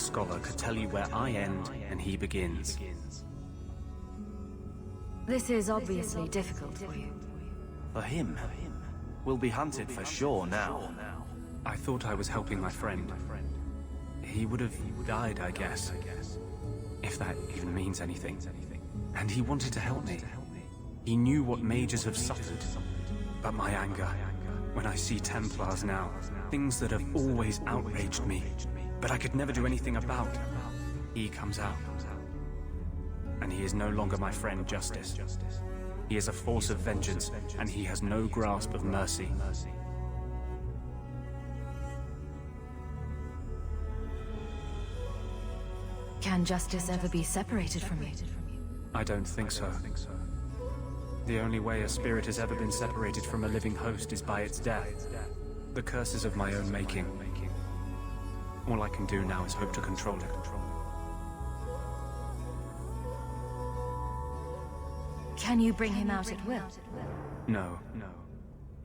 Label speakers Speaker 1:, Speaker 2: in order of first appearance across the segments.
Speaker 1: scholar could tell you where I end and he begins.
Speaker 2: This is obviously difficult for you.
Speaker 3: For him, we'll be hunted for sure now.
Speaker 1: I thought I was helping my friend. He would have died, I guess. If that even means anything. And he wanted to help me. He knew what mages have suffered. But my anger, when I see Templars now, things that have always outraged me, but I could never do anything about, he comes out. And he is no longer my friend Justice. He is a force of vengeance, and he has no grasp of mercy.
Speaker 2: Can justice ever be separated from you?
Speaker 1: I don't think so. The only way a spirit has ever been separated from a living host is by its death. The curse is of my own making. All I can do now is hope to control it.
Speaker 2: Can you bring him out at will?
Speaker 1: No.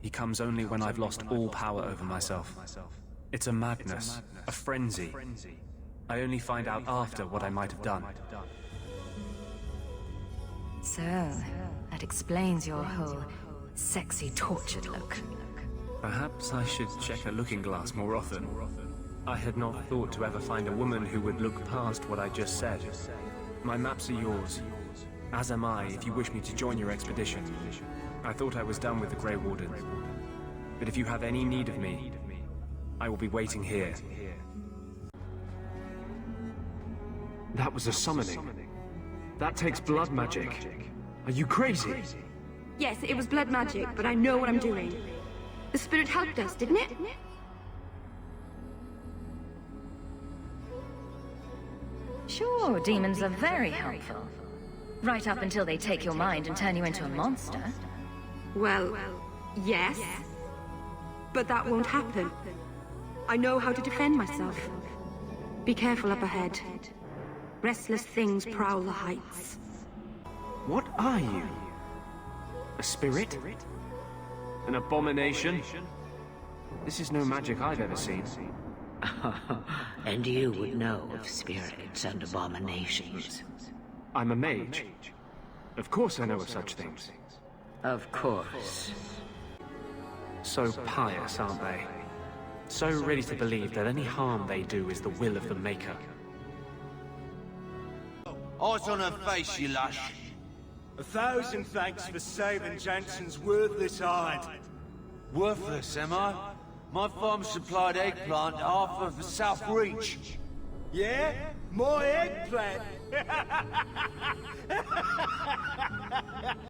Speaker 1: He comes only when I've lost all power over myself. It's a madness, a frenzy. I only find out after what I might have done.
Speaker 2: So, that explains your whole sexy, tortured look.
Speaker 1: Perhaps I should check a looking glass more often. I had not thought to ever find a woman who would look past what I just said. My maps are yours, as am I if you wish me to join your expedition. I thought I was done with the Grey Warden. But if you have any need of me, I will be waiting here. That was a summoning. That takes blood magic. Are you crazy?
Speaker 4: Yes, it was blood magic, but I know what I'm doing. The spirit helped us, didn't it?
Speaker 2: Sure, demons are very helpful. Right up until they take your mind and turn you into a monster.
Speaker 4: Well, yes. But that won't happen. I know how to defend myself. Be careful up ahead. Restless things prowl the heights.
Speaker 1: What are you? A spirit? An abomination? This is no magic I've ever seen.
Speaker 5: And you would know of spirits and abominations.
Speaker 1: I'm a mage. Of course I know of such things.
Speaker 5: Of course.
Speaker 1: So pious, aren't they? So ready to believe that any harm they do is the will of the Maker.
Speaker 3: Eyes on her face, you lush.
Speaker 6: 1,000 thanks for saving Jensen's worthless hide.
Speaker 3: Worthless, am I? My farm supplied eggplant half of South Reach.
Speaker 6: Yeah? My eggplant?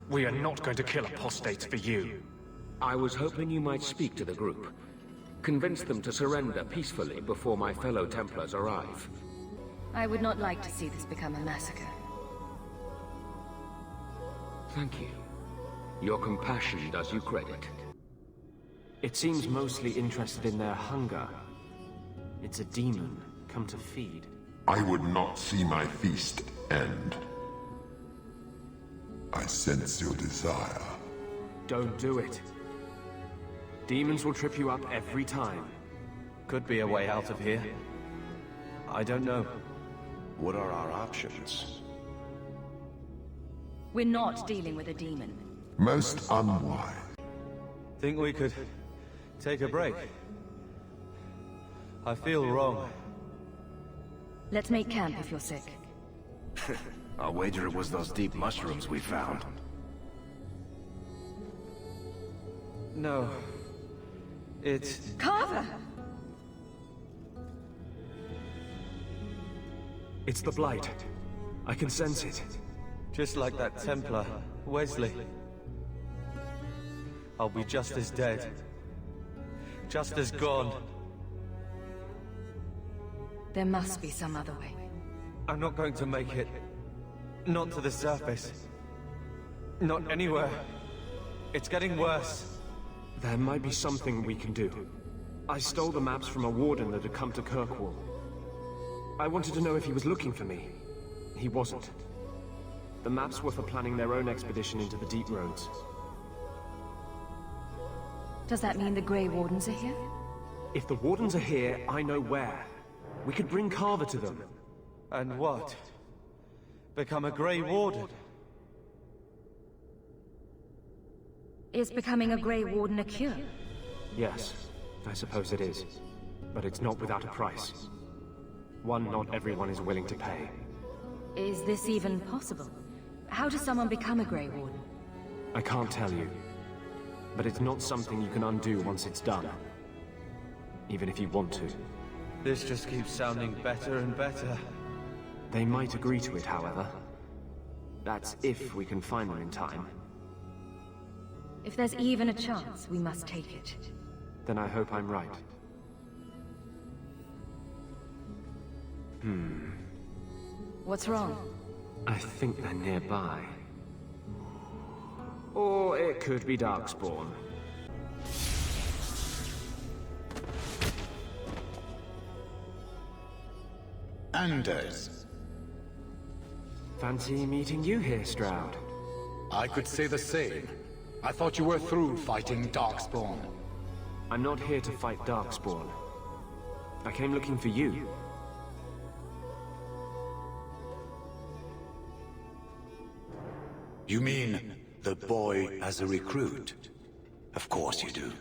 Speaker 1: We are not going to kill apostates for you.
Speaker 7: I was hoping you might speak to the group. Convince them to surrender peacefully before my fellow Templars arrive.
Speaker 2: I would not like to see this become a massacre.
Speaker 7: Thank you. Your compassion does you credit.
Speaker 1: It seems mostly interested in their hunger. It's a demon come to feed.
Speaker 8: I would not see my feast end. I sense your desire.
Speaker 1: Don't do it. Demons will trip you up every time.
Speaker 3: Could be a way out of here. I don't know.
Speaker 9: What are our options?
Speaker 2: We're not dealing with a demon.
Speaker 8: Most unwise.
Speaker 3: Think we could take a break? I feel wrong.
Speaker 2: Let's make camp if you're sick.
Speaker 9: I'll wager it was those deep mushrooms we found.
Speaker 3: No. It's...
Speaker 2: Carver!
Speaker 1: It's the Blight. I can sense it.
Speaker 3: just like that Templar, Wesley. I'll be just as dead. Just as gone.
Speaker 2: There must be some other way.
Speaker 3: I'm not going to make it. Not to the surface. Not anywhere. It's getting worse.
Speaker 1: There might be something we can do. I stole the maps from a warden that had come to Kirkwall. I wanted to know if he was looking for me. He wasn't. The maps were for planning their own expedition into the deep roads.
Speaker 2: Does that mean the Grey Wardens are here?
Speaker 1: If the wardens are here, I know where. We could bring Carver to them.
Speaker 3: And what? Become a Grey Warden?
Speaker 2: Is becoming a Grey Warden a cure?
Speaker 1: Yes, I suppose it is. But it's not without a price. One not everyone is willing to pay.
Speaker 2: Is this even possible? How does someone become a Grey Warden?
Speaker 1: I can't tell you. But it's not something you can undo once it's done. Even if you want to.
Speaker 3: This just keeps sounding better and better.
Speaker 1: They might agree to it, however. That's if we can find them in time.
Speaker 2: If there's even a chance, we must take it.
Speaker 1: Then I hope I'm right.
Speaker 2: What's wrong?
Speaker 1: I think they're nearby. Or it could be Darkspawn.
Speaker 10: Anders.
Speaker 1: Fancy meeting you here, Stroud.
Speaker 10: I could say the same. I thought you were through fighting Darkspawn.
Speaker 1: I'm not here to fight Darkspawn. I came looking for you.
Speaker 10: You mean the boy as a recruit? Of course you do.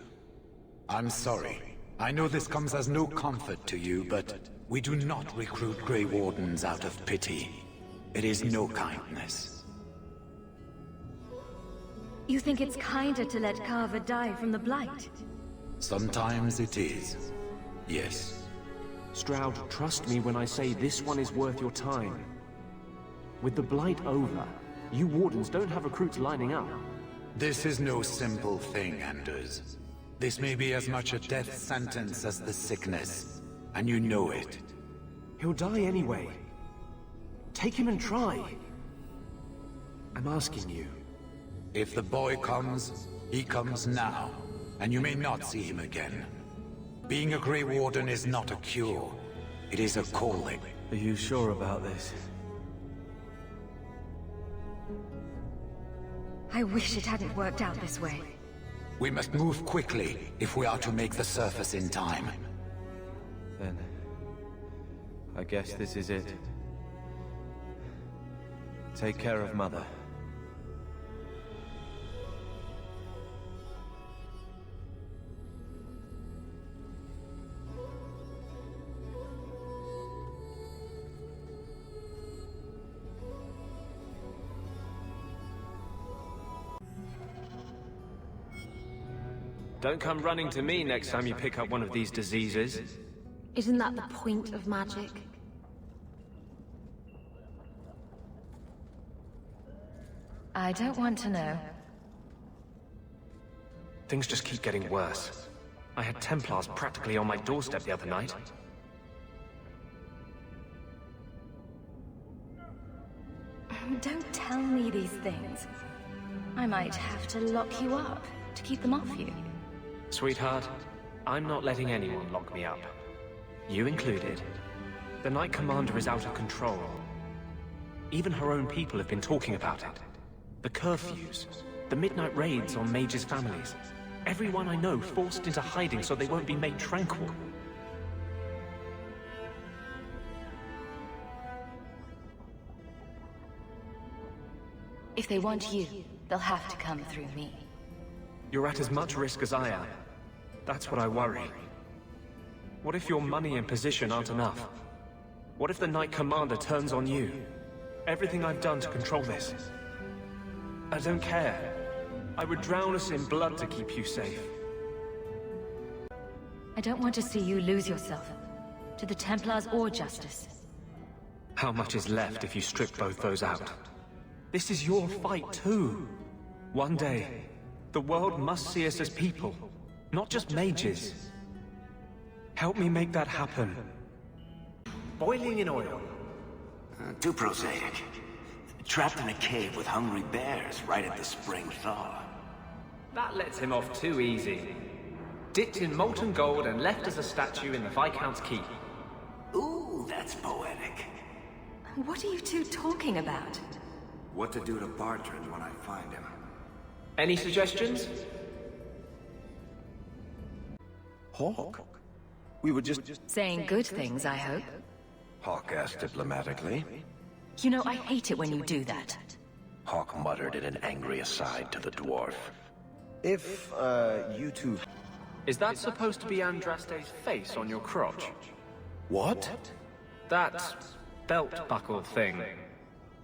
Speaker 10: I'm sorry. I know this comes as no comfort to you, but we do not recruit Grey Wardens out of pity. It is no kindness.
Speaker 2: You think it's kinder to let Carver die from the Blight?
Speaker 10: Sometimes it is. Yes.
Speaker 1: Stroud, trust me when I say this one is worth your time. With the Blight over, you Wardens don't have recruits lining up.
Speaker 10: This is no simple thing, Anders. This may be as much a death sentence as the sickness, and you know it.
Speaker 1: He'll die anyway. Take him and try. I'm asking you.
Speaker 10: If the boy comes, he comes now, and you may not see him again. Being a Grey Warden is not a cure. It is a calling.
Speaker 3: Are you sure about this?
Speaker 2: I wish it hadn't worked out this way.
Speaker 10: We must move quickly if we are to make the surface in time.
Speaker 3: Then... I guess this is it. Take care of Mother.
Speaker 1: Don't come running to me next time you pick up one of these diseases.
Speaker 4: Isn't that the point of magic?
Speaker 2: I don't want to know.
Speaker 1: Things just keep getting worse. I had Templars practically on my doorstep the other night.
Speaker 2: Don't tell me these things. I might have to lock you up to keep them off you.
Speaker 1: Sweetheart, I'm not letting anyone lock me up. You included. The Knight Commander is out of control. Even her own people have been talking about it. The curfews, the midnight raids on mages' families. Everyone I know forced into hiding so they won't be made tranquil.
Speaker 2: If they want you, they'll have to come through me.
Speaker 1: You're at as much risk as I am. That's what I worry. What if your money and position aren't enough? What if the Knight Commander turns on you? Everything I've done to control this. I don't care. I would drown us in blood to keep you safe.
Speaker 2: I don't want to see you lose yourself. To the Templars or Justice.
Speaker 1: How much is left if you strip both those out? This is your fight too. One day, the world must see us as people, not just mages. Help me make that happen.
Speaker 9: Boiling in oil. Too prosaic. Trapped in a cave with hungry bears right at the spring thaw.
Speaker 1: That lets him off too easy. Dipped in molten gold and left as a statue in the Viscount's keep.
Speaker 9: Ooh, that's poetic.
Speaker 2: What are you two talking about?
Speaker 9: What to do to Bartrand when I find him.
Speaker 1: Any suggestions?
Speaker 9: Hawk?
Speaker 11: We were just...
Speaker 2: Saying good things, I hope.
Speaker 9: Hawk asked diplomatically.
Speaker 2: You know, I hate it when you do that.
Speaker 9: Hawk muttered in an angry aside to the dwarf.
Speaker 11: If, you two...
Speaker 1: Is that supposed to be Andraste's face on your crotch?
Speaker 11: What?
Speaker 1: That belt buckle thing.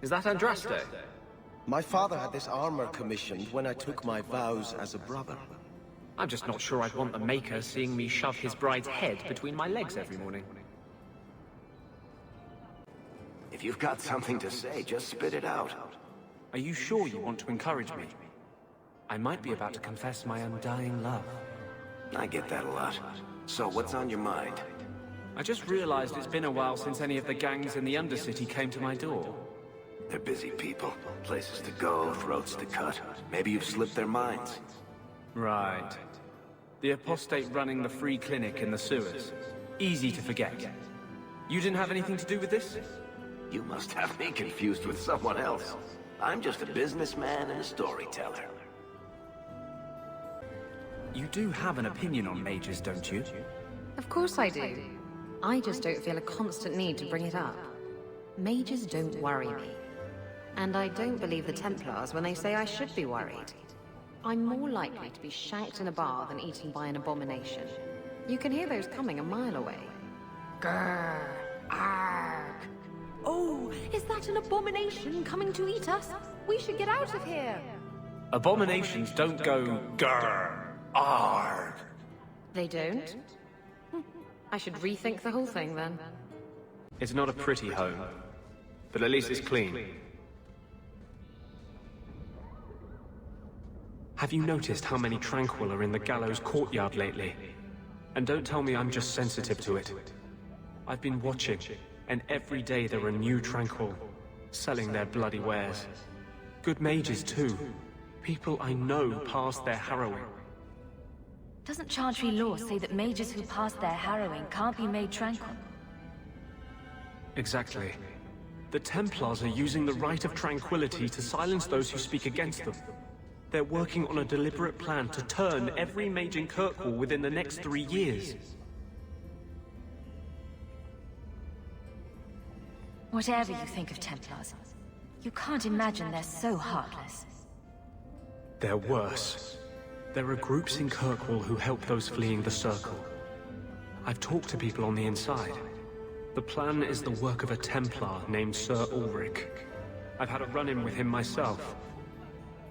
Speaker 1: Is that Andraste?
Speaker 11: My father had this armor commissioned when I took my vows as a brother.
Speaker 1: I'm just not sure I'd want the Maker seeing me shove his bride's head between my legs every morning.
Speaker 9: If you've got something to say, just spit it out.
Speaker 1: Are you sure you want to encourage me? I might be about to confess my undying love.
Speaker 9: I get that a lot. So what's on your mind?
Speaker 1: I just realized it's been a while since any of the gangs in the Undercity came to my door.
Speaker 9: They're busy people. Places to go, throats to cut. Maybe you've slipped their minds.
Speaker 1: Right. The apostate running the free clinic in the sewers. Easy to forget. You didn't have anything to do with this?
Speaker 9: You must have me confused with someone else. I'm just a businessman and a storyteller.
Speaker 1: You do have an opinion on mages, don't you?
Speaker 12: Of course I do. I just don't feel a constant need to bring it up. Mages don't worry me. And I don't believe the Templars when they say I should be worried. I'm more likely to be shanked in a bar than eaten by an abomination. You can hear those coming a mile away. Grrr, arg. Oh, is that an abomination coming to eat us? We should get out of here.
Speaker 1: Abominations don't go grrr, arg.
Speaker 12: They don't? I should rethink the whole thing then.
Speaker 1: It's not a pretty home, but at least it's clean. Have you noticed how many Tranquil are in the gallows courtyard lately? And don't tell me I'm just sensitive to it. I've been watching, and every day there are new Tranquil, selling their bloody wares. Good mages too. People I know past their harrowing.
Speaker 2: Doesn't Chantry law say that mages who pass their harrowing can't be made tranquil?
Speaker 1: Exactly. The Templars are using the right of tranquility to silence those who speak against them. They're working on a deliberate plan to turn every mage in Kirkwall within the next 3 years.
Speaker 2: Whatever you think of Templars, you can't imagine they're so heartless.
Speaker 1: They're worse. There are groups in Kirkwall who help those fleeing the Circle. I've talked to people on the inside. The plan is the work of a Templar named Sir Ulrich. I've had a run-in with him myself.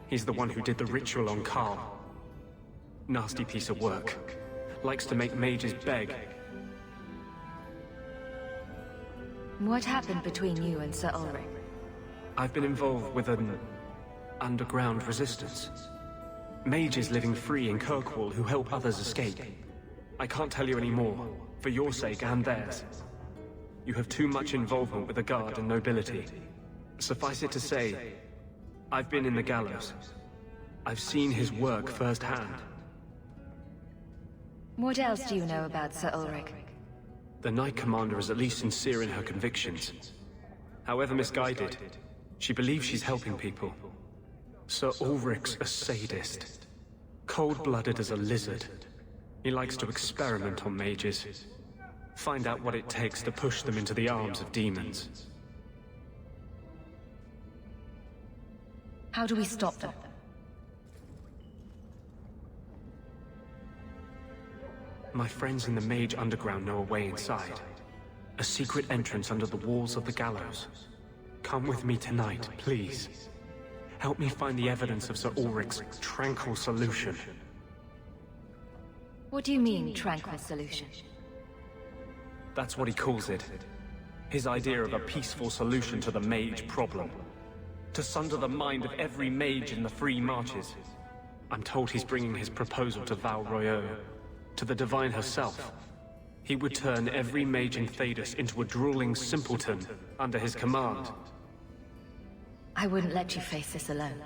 Speaker 1: He's the one who did the ritual on Carl. Nasty piece of work. Likes to make mages beg.
Speaker 2: What happened between you and Sir Ulrich?
Speaker 1: I've been involved with an underground resistance. Mages living free in Kirkwall who help others escape. I can't tell you any more, for your sake and theirs. You have too much involvement with the Guard and nobility. Suffice it to say, I've been in the gallows. I've seen his work firsthand.
Speaker 2: What else do you know about Sir Ulrich?
Speaker 1: The Knight Commander is at least sincere in her convictions. However misguided, she believes she's helping people. Sir Ulrich's a sadist. Cold-blooded as a lizard. He likes to experiment on mages. Find out what it takes to push them into the arms of demons.
Speaker 2: How do we stop them?
Speaker 1: My friends in the Mage Underground know a way inside. A secret entrance under the walls of the gallows. Come with me tonight, please. Help me find the evidence of Sir Ulrich's tranquil solution.
Speaker 2: What do you mean, tranquil solution?
Speaker 1: That's what he calls it. His idea of a peaceful solution to the mage problem. To sunder the mind of every mage in the free marches. I'm told he's bringing his proposal to Val Royeaux, to the Divine herself. He would turn every mage in Thedas into a drooling simpleton under his command.
Speaker 2: I wouldn't let you face this alone.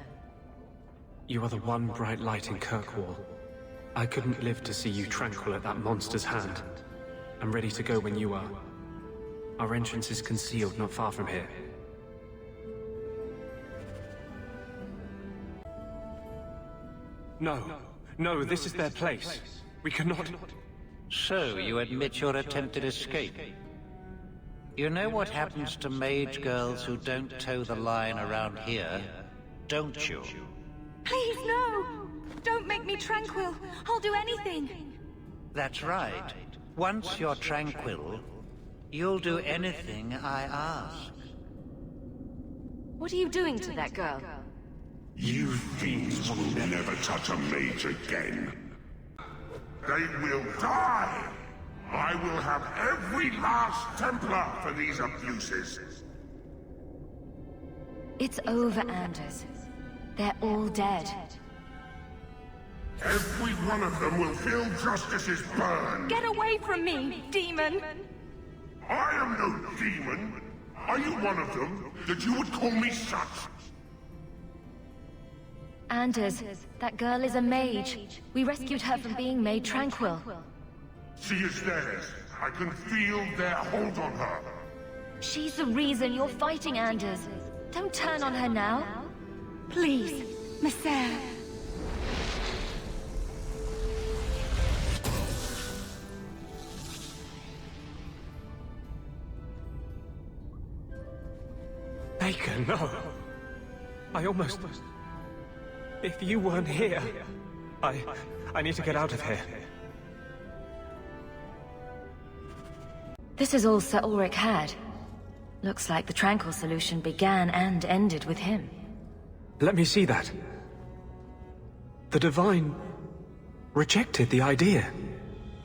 Speaker 1: You are the one bright light in Kirkwall. I couldn't live to see you tranquil at that monster's hand. I'm ready to go when you are. Our entrance is concealed not far from here. No, this is their place. We cannot...
Speaker 13: So, you admit your attempted escape? You know what happens to mage girls who don't toe the line around here, don't you?
Speaker 4: Please, no! Don't make me tranquil. I'll do anything.
Speaker 13: That's right. Once you're tranquil, you'll do anything I ask.
Speaker 2: What are you doing to that girl?
Speaker 8: You fiends will never touch a mage again. They will die! I will have every last Templar for these abuses.
Speaker 2: It's over, Anders. They're all dead.
Speaker 8: Every one of them will feel justice's burn.
Speaker 4: Get away from me, demon!
Speaker 8: I am no demon. Are you one of them, that you would call me such?
Speaker 2: Anders, that girl is a mage. We rescued her from being made tranquil.
Speaker 8: She is theirs. I can feel their hold on her.
Speaker 2: She's the reason you're fighting, Anders. Don't turn on her now.
Speaker 4: Please, Messer.
Speaker 1: Baker, no. I almost... If you weren't here... I need to get out of here.
Speaker 2: This is all Sir Ulrich had. Looks like the Tranquil solution began and ended with him.
Speaker 1: Let me see that. The Divine... rejected the idea.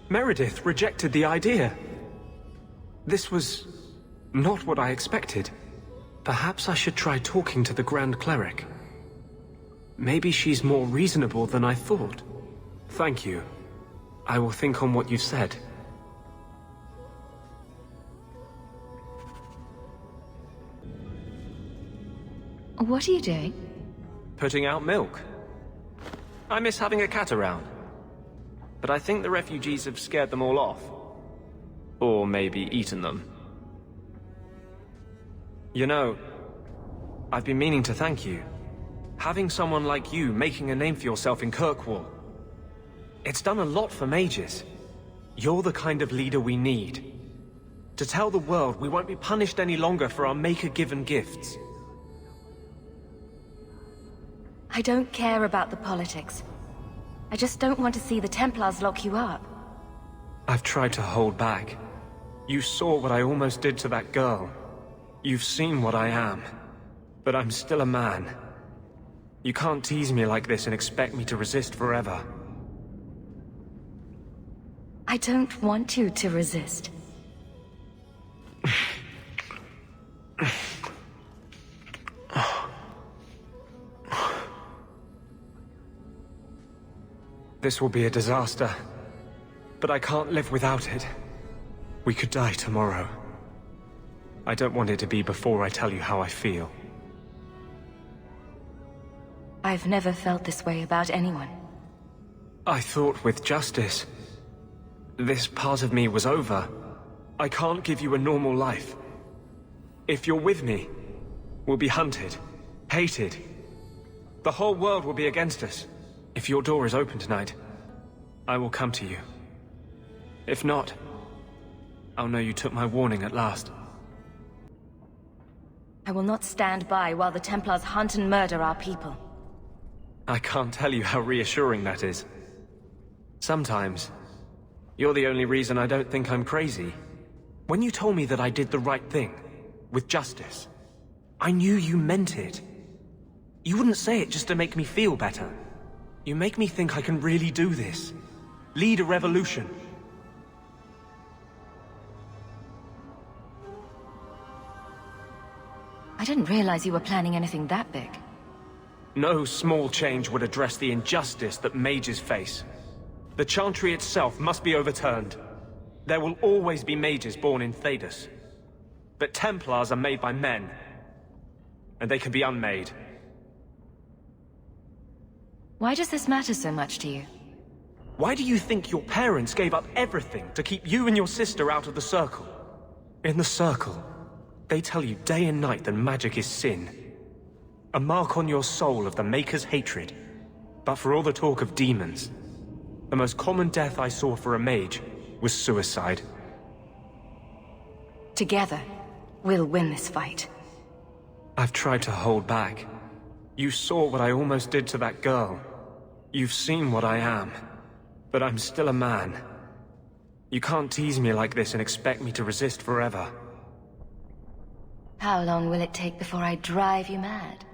Speaker 1: Meredith rejected the idea. This was... not what I expected. Perhaps I should try talking to the Grand Cleric. Maybe she's more reasonable than I thought. Thank you. I will think on what you've said.
Speaker 2: What are you doing?
Speaker 1: Putting out milk. I miss having a cat around. But I think the refugees have scared them all off. Or maybe eaten them. You know, I've been meaning to thank you. Having someone like you making a name for yourself in Kirkwall. It's done a lot for mages. You're the kind of leader we need. To tell the world we won't be punished any longer for our Maker-given gifts.
Speaker 2: I don't care about the politics. I just don't want to see the Templars lock you up.
Speaker 1: I've tried to hold back. You saw what I almost did to that girl. You've seen what I am. But I'm still a man. You can't tease me like this and expect me to resist forever.
Speaker 2: I don't want you to resist.
Speaker 1: This will be a disaster. But I can't live without it. We could die tomorrow. I don't want it to be before I tell you how I feel.
Speaker 2: I've never felt this way about anyone.
Speaker 1: I thought with justice, this part of me was over. I can't give you a normal life. If you're with me, we'll be hunted, hated. The whole world will be against us. If your door is open tonight, I will come to you. If not, I'll know you took my warning at last.
Speaker 2: I will not stand by while the Templars hunt and murder our people.
Speaker 1: I can't tell you how reassuring that is. Sometimes, you're the only reason I don't think I'm crazy. When you told me that I did the right thing, with justice, I knew you meant it. You wouldn't say it just to make me feel better. You make me think I can really do this. Lead a revolution.
Speaker 2: I didn't realize you were planning anything that big.
Speaker 1: No small change would address the injustice that mages face. The Chantry itself must be overturned. There will always be mages born in Thedas. But Templars are made by men. And they can be unmade.
Speaker 2: Why does this matter so much to you?
Speaker 1: Why do you think your parents gave up everything to keep you and your sister out of the Circle? In the Circle, they tell you day and night that magic is sin. A mark on your soul of the Maker's hatred. But for all the talk of demons, the most common death I saw for a mage was suicide.
Speaker 2: Together, we'll win this fight.
Speaker 1: I've tried to hold back. You saw what I almost did to that girl. You've seen what I am. But I'm still a man. You can't tease me like this and expect me to resist forever.
Speaker 2: How long will it take before I drive you mad?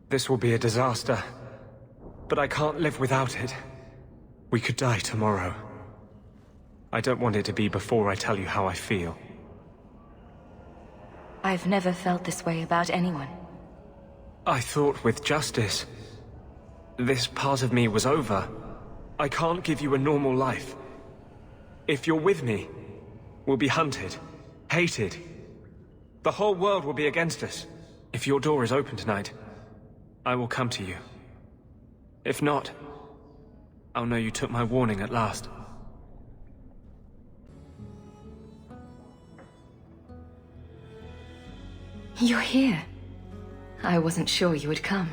Speaker 1: This will be a disaster. But I can't live without it. We could die tomorrow. I don't want it to be before I tell you how I feel.
Speaker 2: I've never felt this way about anyone.
Speaker 1: I thought with justice, this part of me was over. I can't give you a normal life. If you're with me, we'll be hunted, hated. The whole world will be against us. If your door is open tonight, I will come to you. If not, I'll know you took my warning at last.
Speaker 2: You're here. I wasn't sure you would come.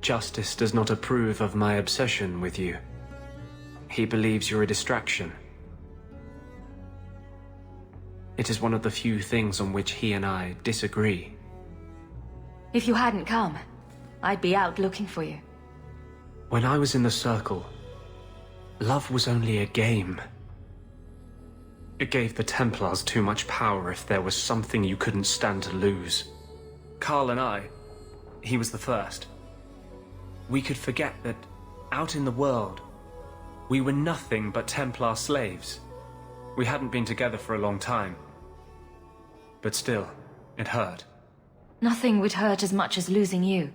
Speaker 1: Justice does not approve of my obsession with you. He believes you're a distraction. It is one of the few things on which he and I disagree.
Speaker 2: If you hadn't come, I'd be out looking for you.
Speaker 1: When I was in the Circle, love was only a game. It gave the Templars too much power if there was something you couldn't stand to lose. Carl and I, he was the first. We could forget that, out in the world, we were nothing but Templar slaves. We hadn't been together for a long time. But still, it hurt.
Speaker 2: Nothing would hurt as much as losing you.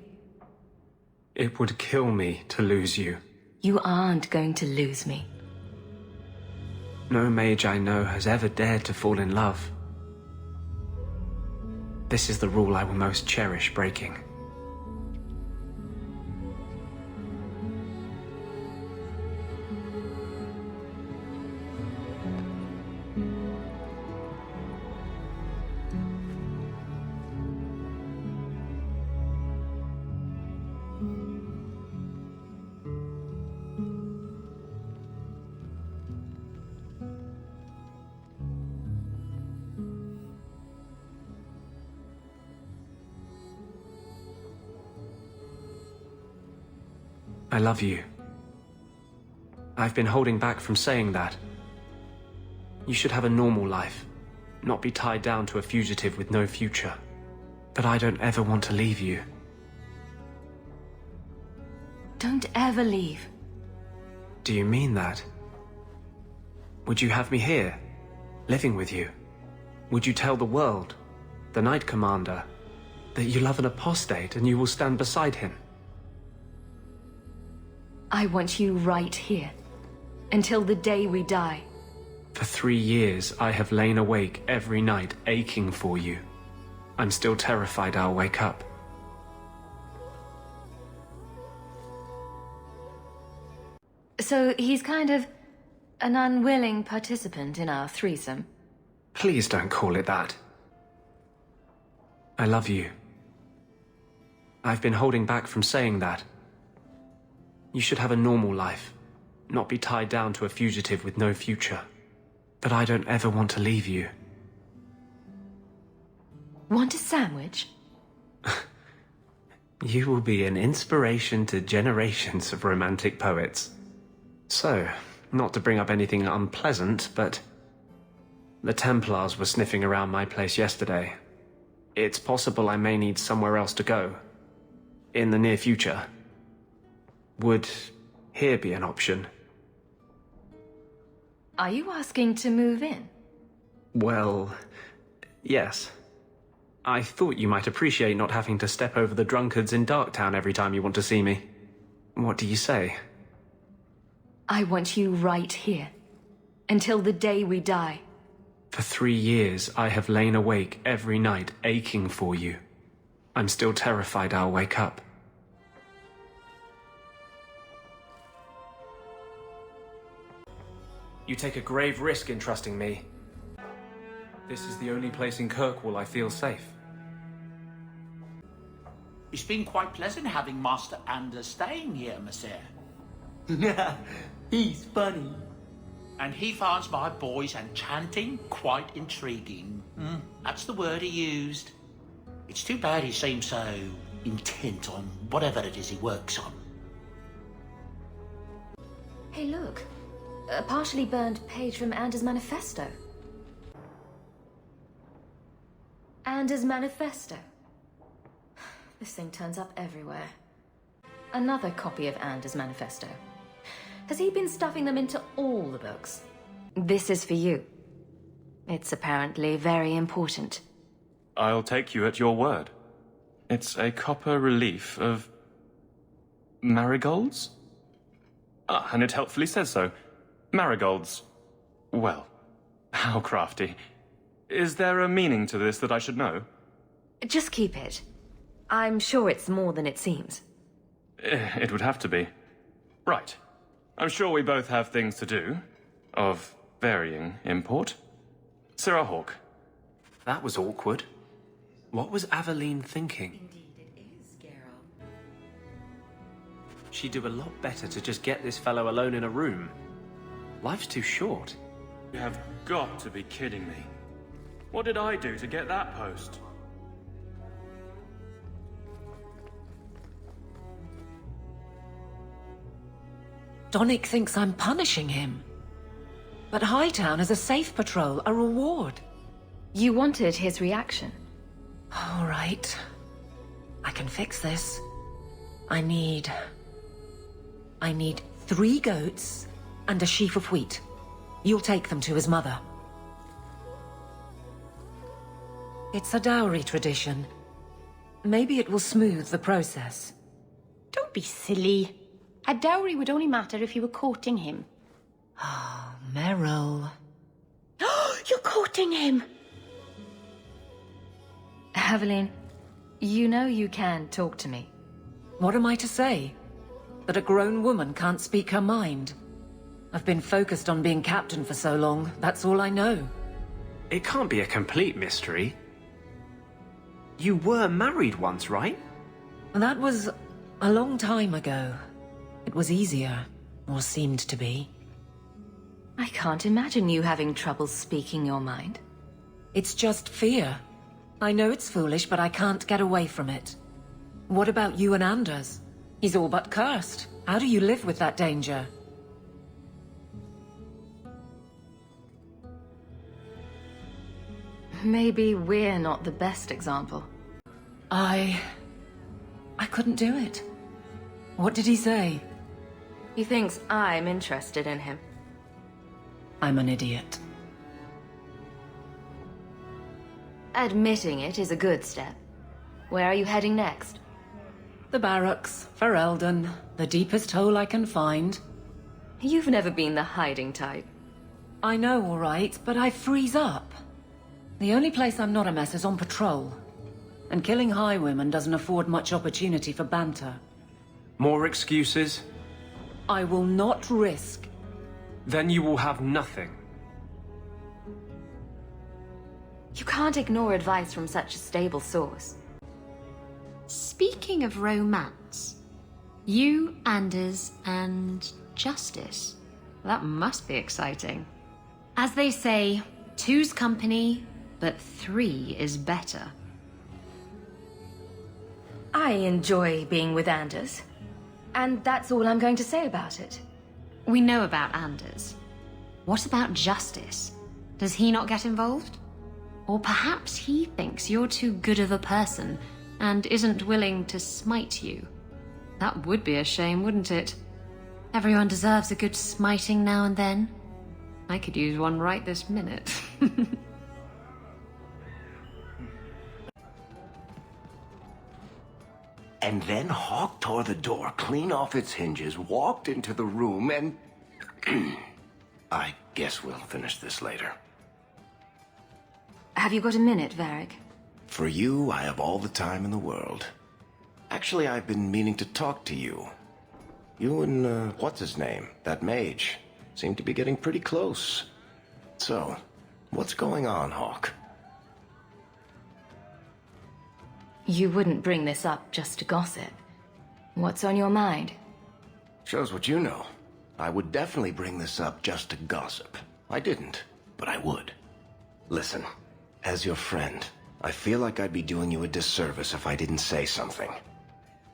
Speaker 1: It would kill me to lose you.
Speaker 2: You aren't going to lose me.
Speaker 1: No mage I know has ever dared to fall in love. This is the rule I will most cherish breaking. I love you. I've been holding back from saying that. You should have a normal life, not be tied down to a fugitive with no future. But I don't ever want to leave you.
Speaker 2: Don't ever leave.
Speaker 1: Do you mean that? Would you have me here, living with you? Would you tell the world, the Knight Commander, that you love an apostate and you will stand beside him?
Speaker 2: I want you right here, until the day we die.
Speaker 1: For 3 years, I have lain awake every night, aching for you. I'm still terrified I'll wake up.
Speaker 2: So he's kind of an unwilling participant in our threesome.
Speaker 1: Please don't call it that. I love you. I've been holding back from saying that. You should have a normal life, not be tied down to a fugitive with no future. But I don't ever want to leave you.
Speaker 2: Want a sandwich?
Speaker 1: You will be an inspiration to generations of romantic poets. So, not to bring up anything unpleasant, but the Templars were sniffing around my place yesterday. It's possible I may need somewhere else to go. In the near future. Would here be an option?
Speaker 2: Are you asking to move in?
Speaker 1: Well, yes. I thought you might appreciate not having to step over the drunkards in Darktown every time you want to see me. What do you say?
Speaker 2: I want you right here, until the day we die.
Speaker 1: For 3 years, I have lain awake every night, aching for you. I'm still terrified I'll wake up. You take a grave risk in trusting me. This is the only place in Kirkwall I feel safe.
Speaker 14: It's been quite pleasant having Master Anders staying here, monsieur.
Speaker 15: He's funny.
Speaker 14: And he finds my boys enchanting quite intriguing. That's the word he used. It's too bad he seems so intent on whatever it is he works on.
Speaker 2: Hey, look. A partially burned page from Anders' manifesto. Anders' manifesto. This thing turns up everywhere. Another copy of Anders' manifesto. Has he been stuffing them into all the books? This is for you. It's apparently very important.
Speaker 16: I'll take you at your word. It's a copper relief of marigolds? And it helpfully says so. Marigolds. Well, how crafty. Is there a meaning to this that I should know?
Speaker 2: Just keep it. I'm sure it's more than it seems.
Speaker 16: It would have to be. Right. I'm sure we both have things to do, of varying import. Sirrah Hawk.
Speaker 1: That was awkward. What was Aveline thinking?
Speaker 12: Indeed, it is, Geralt.
Speaker 1: She'd do a lot better to just get this fellow alone in a room. Life's too short.
Speaker 16: You have got to be kidding me. What did I do to get that post?
Speaker 17: Donnic thinks I'm punishing him. But Hightown is a safe patrol, a reward.
Speaker 2: You wanted his reaction.
Speaker 17: All right. I can fix this. I need 3 goats and a sheaf of wheat. You'll take them to his mother. It's a dowry tradition. Maybe it will smooth the process.
Speaker 18: Don't be silly. A dowry would only matter if you were courting him.
Speaker 17: Oh, Meryl.
Speaker 18: You're courting him!
Speaker 2: Aveline, you know you can talk to me.
Speaker 17: What am I to say? That a grown woman can't speak her mind? I've been focused on being captain for so long, that's all I know.
Speaker 1: It can't be a complete mystery. You were married once, right?
Speaker 17: That was a long time ago. It was easier, or seemed to be.
Speaker 2: I can't imagine you having trouble speaking your mind.
Speaker 17: It's just fear. I know it's foolish, but I can't get away from it. What about you and Anders? He's all but cursed. How do you live with that danger?
Speaker 2: Maybe we're not the best example.
Speaker 17: I couldn't do it. What did he say?
Speaker 2: He thinks I'm interested in him.
Speaker 17: I'm an idiot.
Speaker 2: Admitting it is a good step. Where are you heading next?
Speaker 17: The barracks, for Eldon. The deepest hole I can find.
Speaker 2: You've never been the hiding type.
Speaker 17: I know, all right, but I freeze up. The only place I'm not a mess is on patrol. And killing highwaymen doesn't afford much opportunity for banter.
Speaker 1: More excuses?
Speaker 17: I will not risk.
Speaker 1: Then you will have nothing.
Speaker 2: You can't ignore advice from such a stable source.
Speaker 18: Speaking of romance, you, Anders, and Justice. That must be exciting. As they say, 2's company, but 3 is better.
Speaker 2: I enjoy being with Anders. And that's all I'm going to say about it.
Speaker 18: We know about Anders. What about Justice? Does he not get involved? Or perhaps he thinks you're too good of a person and isn't willing to smite you. That would be a shame, wouldn't it? Everyone deserves a good smiting now and then. I could use one right this minute.
Speaker 9: And then Hawk tore the door clean off its hinges, walked into the room, and... I guess we'll finish this later.
Speaker 2: Have you got a minute, Varric?
Speaker 9: For you, I have all the time in the world. Actually, I've been meaning to talk to you. You and, what's-his-name, that mage, seem to be getting pretty close. So, what's going on, Hawk?
Speaker 2: You wouldn't bring this up just to gossip. What's on your mind?
Speaker 9: Shows what you know. I would definitely bring this up just to gossip. I didn't, but I would. Listen, as your friend, I feel like I'd be doing you a disservice if I didn't say something.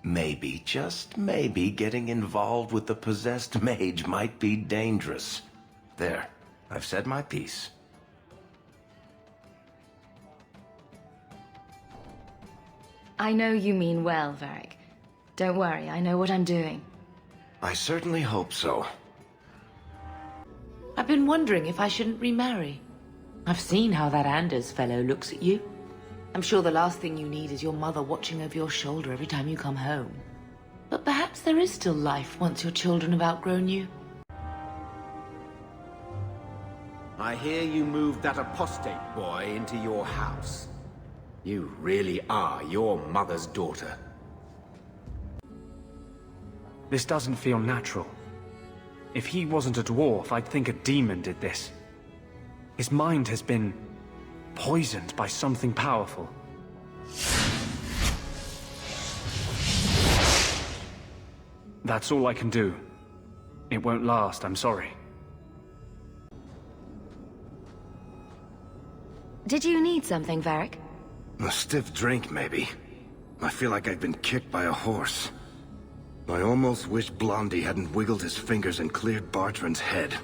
Speaker 9: Maybe, just maybe, getting involved with the possessed mage might be dangerous. There, I've said my piece.
Speaker 2: I know you mean well, Varric. Don't worry, I know what I'm doing.
Speaker 9: I certainly hope so.
Speaker 5: I've been wondering if I shouldn't remarry. I've seen how that Anders fellow looks at you. I'm sure the last thing you need is your mother watching over your shoulder every time you come home. But perhaps there is still life once your children have outgrown you.
Speaker 15: I hear you moved that apostate boy into your house. You really are your mother's daughter.
Speaker 1: This doesn't feel natural. If he wasn't a dwarf, I'd think a demon did this. His mind has been poisoned by something powerful. That's all I can do. It won't last, I'm sorry.
Speaker 2: Did you need something, Varric?
Speaker 9: A stiff drink, maybe. I feel like I've been kicked by a horse. I almost wish Blondie hadn't wiggled his fingers and cleared Bartrand's head.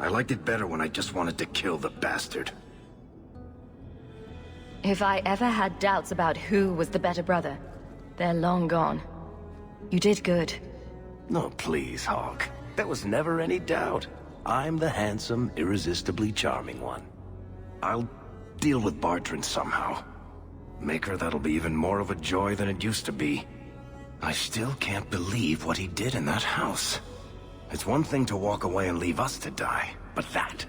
Speaker 9: I liked it better when I just wanted to kill the bastard.
Speaker 2: If I ever had doubts about who was the better brother, they're long gone. You did good.
Speaker 9: No, please, Hawk. There was never any doubt. I'm the handsome, irresistibly charming one. I'll deal with Bartrand somehow. Make her that'll be even more of a joy than it used to be. I still can't believe what he did in that house. It's one thing to walk away and leave us to die, but that...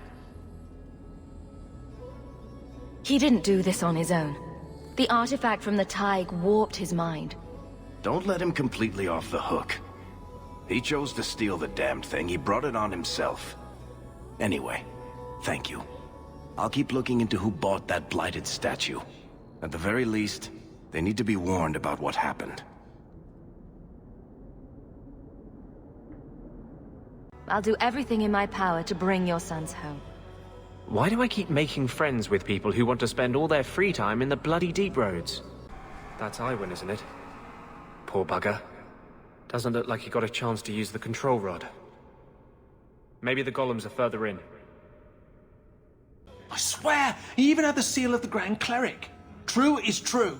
Speaker 2: He didn't do this on his own. The artifact from the Tig warped his mind.
Speaker 9: Don't let him completely off the hook. He chose to steal the damned thing. He brought it on himself. Anyway, thank you. I'll keep looking into who bought that blighted statue. At the very least, they need to be warned about what happened.
Speaker 2: I'll do everything in my power to bring your sons home.
Speaker 1: Why do I keep making friends with people who want to spend all their free time in the bloody deep roads? That's Iwan, isn't it? Poor bugger. Doesn't look like he got a chance to use the control rod. Maybe the golems are further in.
Speaker 6: I swear, he even had the seal of the Grand Cleric. True is true.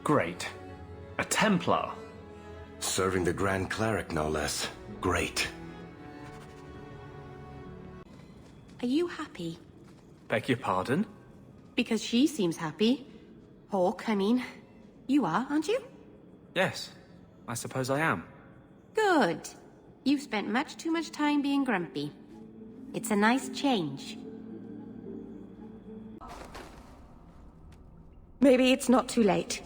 Speaker 1: Great. A Templar.
Speaker 9: Serving the Grand Cleric, no less. Great.
Speaker 4: Are you happy?
Speaker 1: Beg your pardon?
Speaker 4: Because she seems happy. Hawk, I mean. You are, aren't you?
Speaker 1: Yes. I suppose I am.
Speaker 4: Good. You've spent much too much time being grumpy. It's a nice change.
Speaker 19: Maybe it's not too late.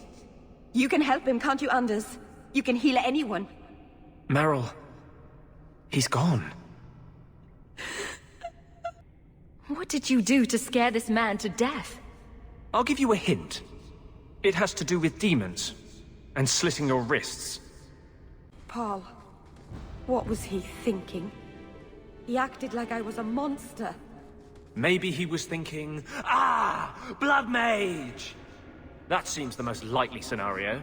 Speaker 19: You can help him, can't you, Anders? You can heal anyone.
Speaker 1: Meryl. He's gone.
Speaker 2: What did you do to scare this man to death?
Speaker 1: I'll give you a hint. It has to do with demons. And slitting your wrists.
Speaker 19: Paul, what was he thinking? He acted like I was a monster.
Speaker 1: Maybe he was thinking, ah, Blood Mage! That seems the most likely scenario.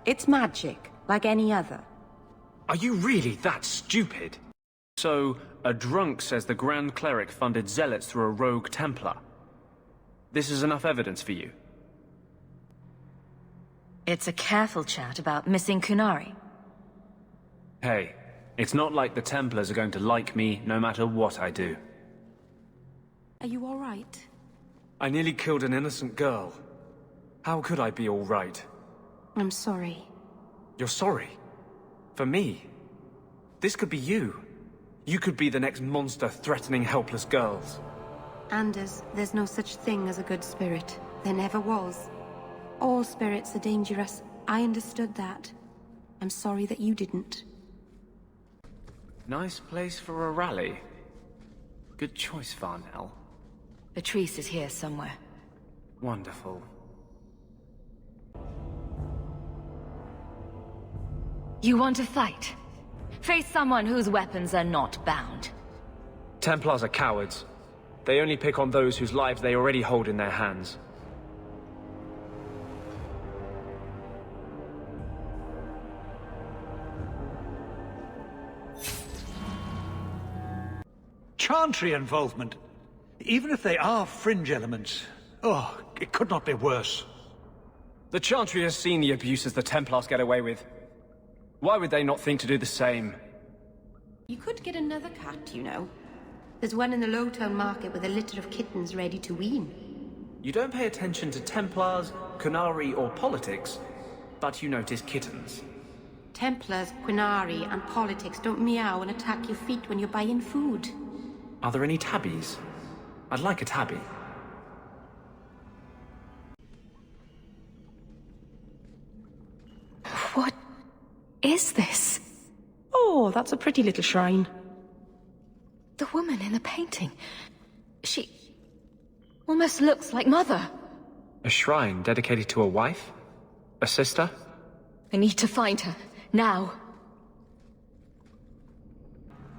Speaker 19: It's magic, like any other.
Speaker 1: Are you really that stupid? So, a drunk says the Grand Cleric funded zealots through a rogue Templar. This is enough evidence for you?
Speaker 2: It's a careful chat about missing Kunari.
Speaker 1: Hey, it's not like the Templars are going to like me no matter what I do.
Speaker 19: Are you all right?
Speaker 1: I nearly killed an innocent girl. How could I be all right?
Speaker 4: I'm sorry.
Speaker 1: You're sorry? For me? This could be you. You could be the next monster threatening helpless girls.
Speaker 4: Anders, there's no such thing as a good spirit. There never was. All spirits are dangerous. I understood that. I'm sorry that you didn't.
Speaker 1: Nice place for a rally. Good choice, Varnell.
Speaker 2: Patrice is here somewhere.
Speaker 1: Wonderful.
Speaker 2: You want to fight? Face someone whose weapons are not bound.
Speaker 1: Templars are cowards. They only pick on those whose lives they already hold in their hands.
Speaker 20: Chantry involvement. Even if they are fringe elements, oh, it could not be worse.
Speaker 1: The Chantry has seen the abuses the Templars get away with. Why would they not think to do the same?
Speaker 4: You could get another cat, you know. There's one in the Lowtown market with a litter of kittens ready to wean.
Speaker 1: You don't pay attention to Templars, Qunari, or politics, but you notice kittens.
Speaker 4: Templars, Qunari, and politics don't meow and attack your feet when you're buying food.
Speaker 1: Are there any tabbies? I'd like a tabby.
Speaker 2: What is this?
Speaker 4: Oh, that's a pretty little shrine.
Speaker 2: The woman in the painting. She almost looks like Mother.
Speaker 1: A shrine dedicated to a wife? A sister?
Speaker 2: I need to find her, now.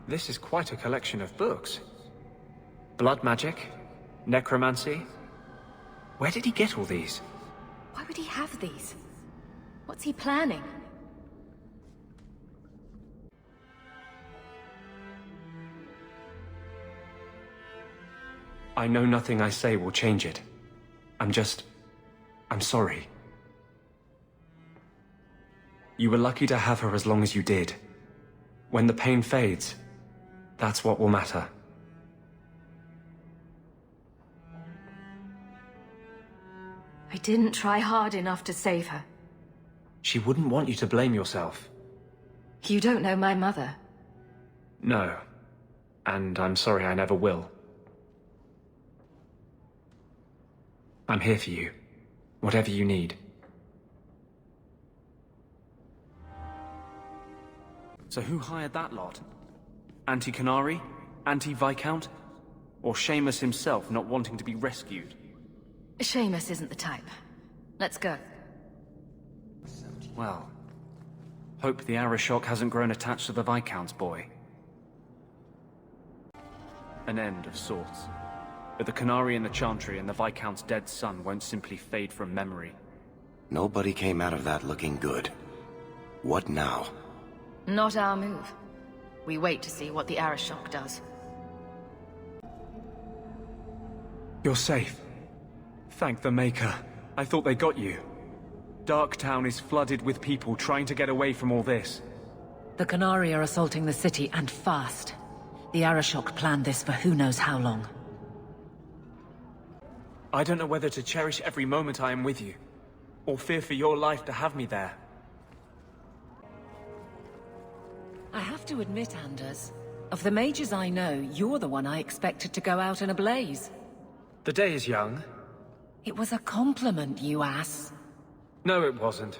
Speaker 1: This is quite a collection of books. Blood magic? Necromancy? Where did he get all these?
Speaker 2: Why would he have these? What's he planning?
Speaker 1: I know nothing I say will change it. I'm sorry. You were lucky to have her as long as you did. When the pain fades, that's what will matter.
Speaker 2: I didn't try hard enough to save her.
Speaker 1: She wouldn't want you to blame yourself.
Speaker 2: You don't know my mother.
Speaker 1: No. And I'm sorry I never will. I'm here for you. Whatever you need. So who hired that lot? Anti-Qunari? Anti-Viscount? Or Seamus himself not wanting to be rescued?
Speaker 2: Seamus isn't the type. Let's go.
Speaker 1: Well, hope the Arishok hasn't grown attached to the Viscount's boy. An end of sorts. But the Qunari and the Chantry and the Viscount's dead son won't simply fade from memory.
Speaker 9: Nobody came out of that looking good. What now?
Speaker 2: Not our move. We wait to see what the Arishok does.
Speaker 1: You're safe. Thank the Maker. I thought they got you. Darktown is flooded with people trying to get away from all this.
Speaker 17: The Qunari are assaulting the city, and fast. The Arishok planned this for who knows how long.
Speaker 1: I don't know whether to cherish every moment I am with you, or fear for your life to have me there.
Speaker 17: I have to admit, Anders, of the mages I know, you're the one I expected to go out in a blaze.
Speaker 1: The day is young.
Speaker 17: It was a compliment, you ass.
Speaker 1: No, it wasn't.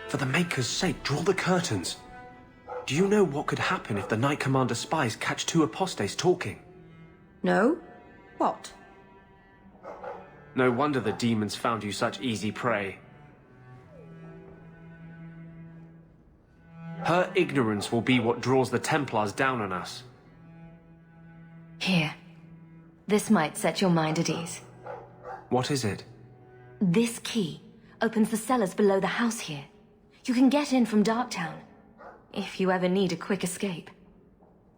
Speaker 1: For the Maker's sake, draw the curtains. Do you know what could happen if the Knight Commander spies catch two apostates talking?
Speaker 4: No? What?
Speaker 1: No wonder the demons found you such easy prey. Her ignorance will be what draws the Templars down on us.
Speaker 2: Here. This might set your mind at ease.
Speaker 1: What is it?
Speaker 2: This key opens the cellars below the house here. You can get in from Darktown, if you ever need a quick escape.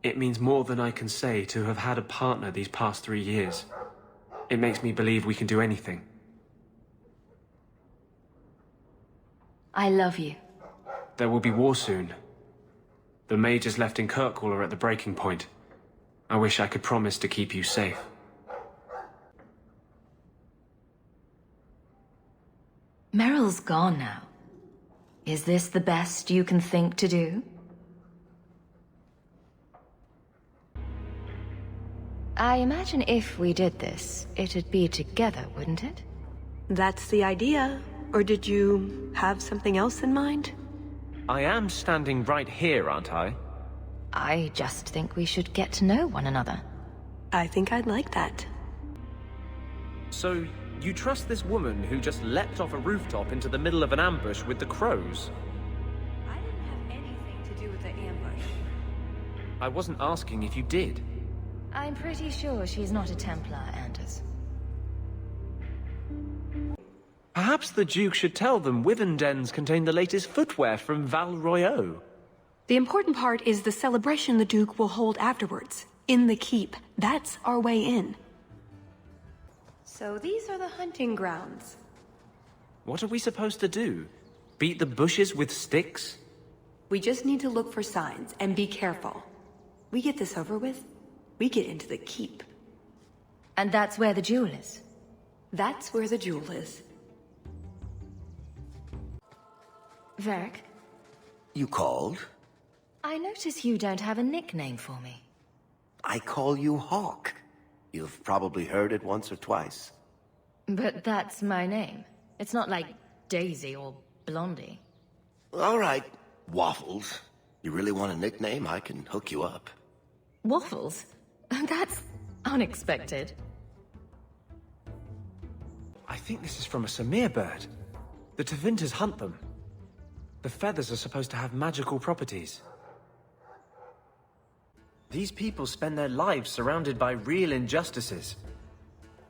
Speaker 1: It means more than I can say to have had a partner these past 3 years. It makes me believe we can do anything.
Speaker 2: I love you.
Speaker 1: There will be war soon. The mages left in Kirkwall are at the breaking point. I wish I could promise to keep you safe.
Speaker 2: Meryl's gone now. Is this the best you can think to do? I imagine if we did this, it'd be together, wouldn't it?
Speaker 19: That's the idea. Or did you have something else in mind?
Speaker 3: I am standing right here, aren't I?
Speaker 2: I just think we should get to know one another.
Speaker 19: I think I'd like that.
Speaker 3: So, you trust this woman who just leapt off a rooftop into the middle of an ambush with the crows?
Speaker 19: I didn't have anything to do with the ambush.
Speaker 3: I wasn't asking if you did.
Speaker 2: I'm pretty sure she's not a Templar, Anders.
Speaker 3: Perhaps the Duke should tell them Wyvern dens contain the latest footwear from Val Royeaux.
Speaker 19: The important part is the celebration the Duke will hold afterwards. In the keep. That's our way in. So these are the hunting grounds.
Speaker 3: What are we supposed to do? Beat the bushes with sticks?
Speaker 19: We just need to look for signs and be careful. We get this over with, we get into the keep.
Speaker 2: And that's where the jewel is?
Speaker 19: That's where the jewel is.
Speaker 2: Varric?
Speaker 9: You called?
Speaker 2: I notice you don't have a nickname for me.
Speaker 9: I call you Hawk. You've probably heard it once or twice.
Speaker 2: But that's my name. It's not like Daisy or Blondie.
Speaker 9: All right, Waffles. You really want a nickname? I can hook you up.
Speaker 2: Waffles? That's unexpected.
Speaker 3: I think this is from a Samir bird. The Tevinters hunt them. The feathers are supposed to have magical properties. These people spend their lives surrounded by real injustices.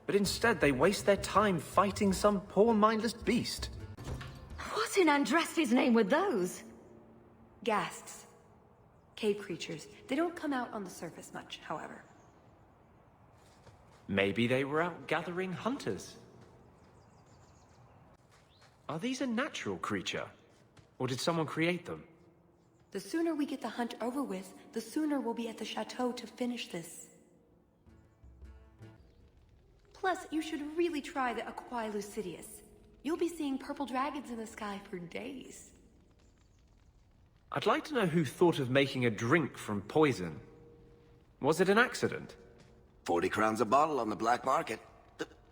Speaker 3: But instead they waste their time fighting some poor mindless beast.
Speaker 2: What in Andraste's name were those?
Speaker 19: Ghasts. Cave creatures. They don't come out on the surface much, however.
Speaker 3: Maybe they were out gathering hunters. Are these a natural creature? Or did someone create them?
Speaker 19: The sooner we get the hunt over with, the sooner we'll be at the chateau to finish this. Plus, you should really try the Aquae Lucidius. You'll be seeing purple dragons in the sky for days.
Speaker 3: I'd like to know who thought of making a drink from poison. Was it an accident?
Speaker 9: 40 crowns a bottle on the black market.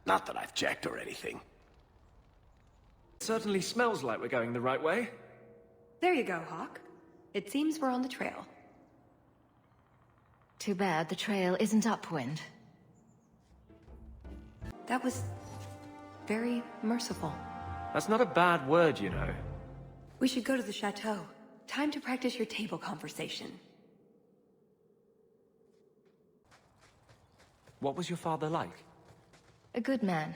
Speaker 9: Not that I've checked or anything.
Speaker 3: It certainly smells like we're going the right way.
Speaker 19: There you go, Hawk. It seems we're on the trail.
Speaker 2: Too bad the trail isn't upwind.
Speaker 19: That was very merciful.
Speaker 3: That's not a bad word, you know.
Speaker 19: We should go to the chateau. Time to practice your table conversation.
Speaker 3: What was your father like?
Speaker 2: A good man.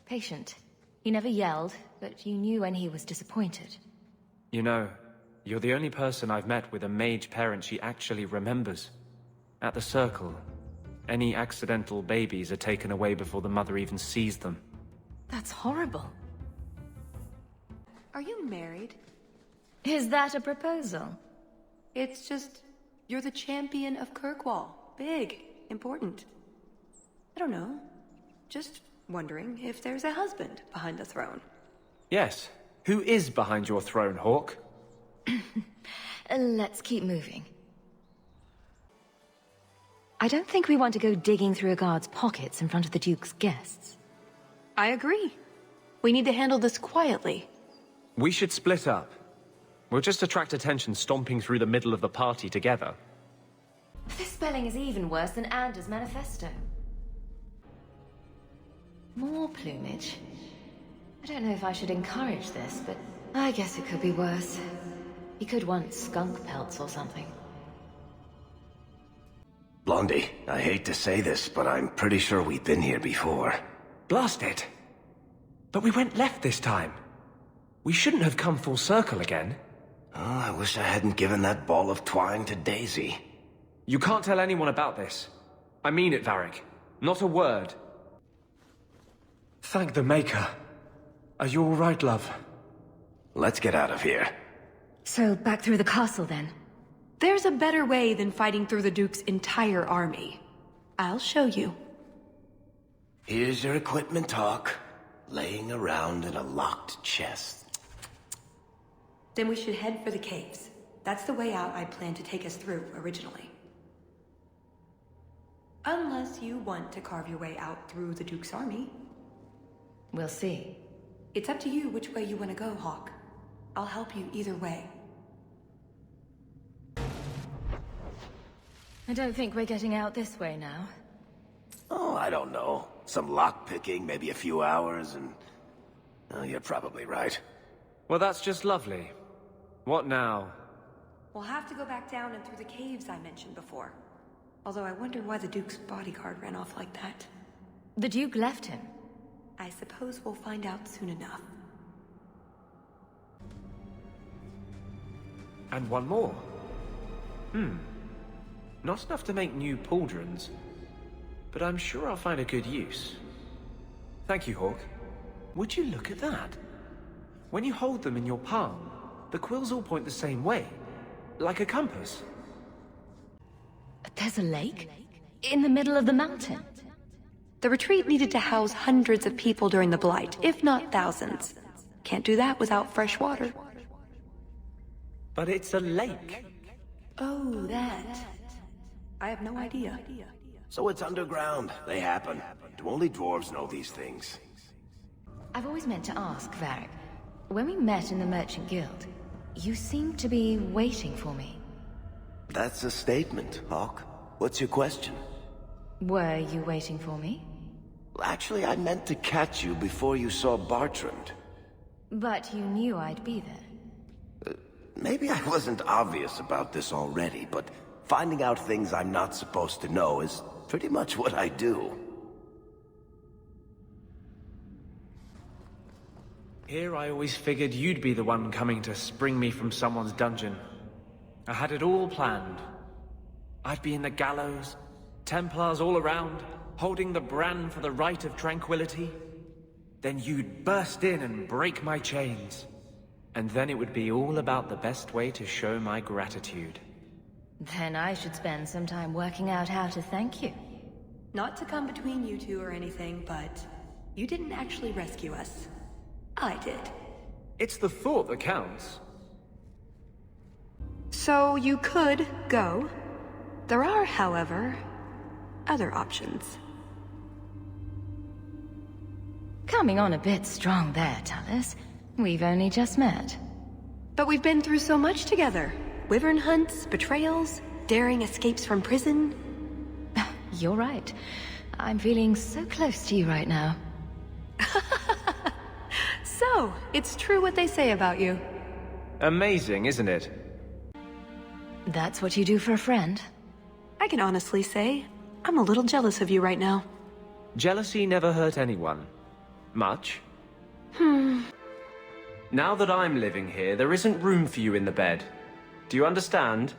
Speaker 2: Patient. He never yelled, but you knew when he was disappointed.
Speaker 3: You know, you're the only person I've met with a mage parent she actually remembers. At the Circle, any accidental babies are taken away before the mother even sees them.
Speaker 2: That's horrible.
Speaker 19: Are you married?
Speaker 2: Is that a proposal?
Speaker 19: It's just, you're the champion of Kirkwall. Big. Important. I don't know. Just wondering if there's a husband behind the throne.
Speaker 3: Yes. Who is behind your throne, Hawk?
Speaker 2: Let's keep moving. I don't think we want to go digging through a guard's pockets in front of the Duke's guests.
Speaker 19: I agree. We need to handle this quietly.
Speaker 3: We should split up. We'll just attract attention stomping through the middle of the party together.
Speaker 2: This spelling is even worse than Anders' manifesto. More plumage. I don't know if I should encourage this, but I guess it could be worse. He could want skunk pelts or something.
Speaker 9: Blondie, I hate to say this, but I'm pretty sure we've been here before.
Speaker 3: Blast it! But we went left this time. We shouldn't have come full circle again.
Speaker 9: Oh, I wish I hadn't given that ball of twine to Daisy.
Speaker 3: You can't tell anyone about this. I mean it, Varric. Not a word. Thank the Maker. Are you all right, love?
Speaker 9: Let's get out of here.
Speaker 2: So, back through the castle, then?
Speaker 19: There's a better way than fighting through the Duke's entire army. I'll show you.
Speaker 9: Here's your equipment, Hawk. Laying around in a locked chest.
Speaker 19: Then we should head for the caves. That's the way out I planned to take us through originally. Unless you want to carve your way out through the Duke's army.
Speaker 2: We'll see.
Speaker 19: It's up to you which way you want to go, Hawk. I'll help you either way.
Speaker 2: I don't think we're getting out this way now.
Speaker 9: Oh, I don't know. Some lockpicking, maybe a few hours, and... Oh, you're probably right.
Speaker 3: Well, that's just lovely. What now?
Speaker 19: We'll have to go back down and through the caves I mentioned before. Although I wonder why the Duke's bodyguard ran off like that.
Speaker 2: The Duke left him.
Speaker 19: I suppose we'll find out soon enough.
Speaker 3: And one more. Not enough to make new pauldrons, but I'm sure I'll find a good use. Thank you, Hawk. Would you look at that? When you hold them in your palm, the quills all point the same way, like a compass.
Speaker 2: There's a lake? In the middle of the mountain?
Speaker 19: The retreat needed to house hundreds of people during the Blight, if not thousands. Can't do that without fresh water.
Speaker 3: But it's a lake.
Speaker 19: Oh, that. I have no idea.
Speaker 9: So it's underground. They happen. Do only dwarves know these things?
Speaker 2: I've always meant to ask, Varric. When we met in the Merchant Guild, you seemed to be waiting for me.
Speaker 9: That's a statement, Hawk. What's your question?
Speaker 2: Were you waiting for me?
Speaker 9: Actually, I meant to catch you before you saw Bartrand.
Speaker 2: But you knew I'd be there.
Speaker 9: Maybe I wasn't obvious about this already, but finding out things I'm not supposed to know is pretty much what I do.
Speaker 3: Here I always figured you'd be the one coming to spring me from someone's dungeon. I had it all planned. I'd be in the gallows, Templars all around, holding the brand for the right of tranquility. Then you'd burst in and break my chains. And then it would be all about the best way to show my gratitude.
Speaker 2: Then I should spend some time working out how to thank you.
Speaker 19: Not to come between you two or anything, but you didn't actually rescue us. I did.
Speaker 3: It's the thought that counts.
Speaker 19: So you could go. There are, however, other options.
Speaker 2: Coming on a bit strong there, Tallis. We've only just met.
Speaker 19: But we've been through so much together. Wyvern hunts, betrayals, daring escapes from prison.
Speaker 2: You're right. I'm feeling so close to you right now.
Speaker 19: So, it's true what they say about you.
Speaker 3: Amazing, isn't it?
Speaker 2: That's what you do for a friend?
Speaker 19: I can honestly say, I'm a little jealous of you right now.
Speaker 3: Jealousy never hurt anyone. Much. Now that I'm living here, there isn't room for you in the bed. Do you understand?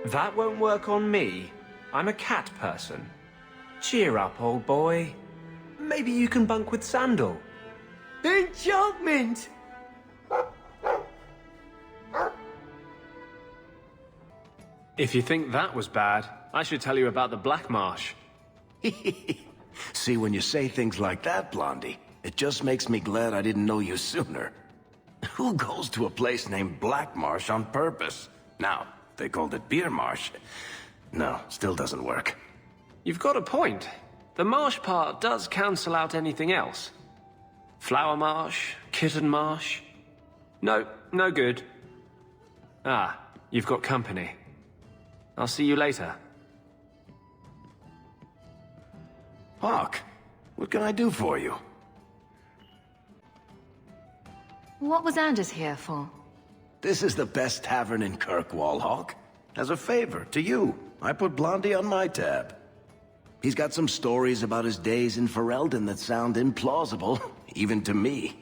Speaker 3: That won't work on me. I'm a cat person. Cheer up, old boy. Maybe you can bunk with Sandal.
Speaker 6: Enchantment!
Speaker 3: If you think that was bad, I should tell you about the Black Marsh.
Speaker 9: See, when you say things like that, Blondie, it just makes me glad I didn't know you sooner. Who goes to a place named Black Marsh on purpose? Now, they called it Beer Marsh. No, still doesn't work.
Speaker 3: You've got a point. The marsh part does cancel out anything else. Flower Marsh, Kitten Marsh. No, no good. Ah, you've got company. I'll see you later.
Speaker 9: Hawk, what can I do for you?
Speaker 2: What was Anders here for?
Speaker 9: This is the best tavern in Kirkwall, Hawk. As a favor to you, I put Blondie on my tab. He's got some stories about his days in Ferelden that sound implausible, even to me.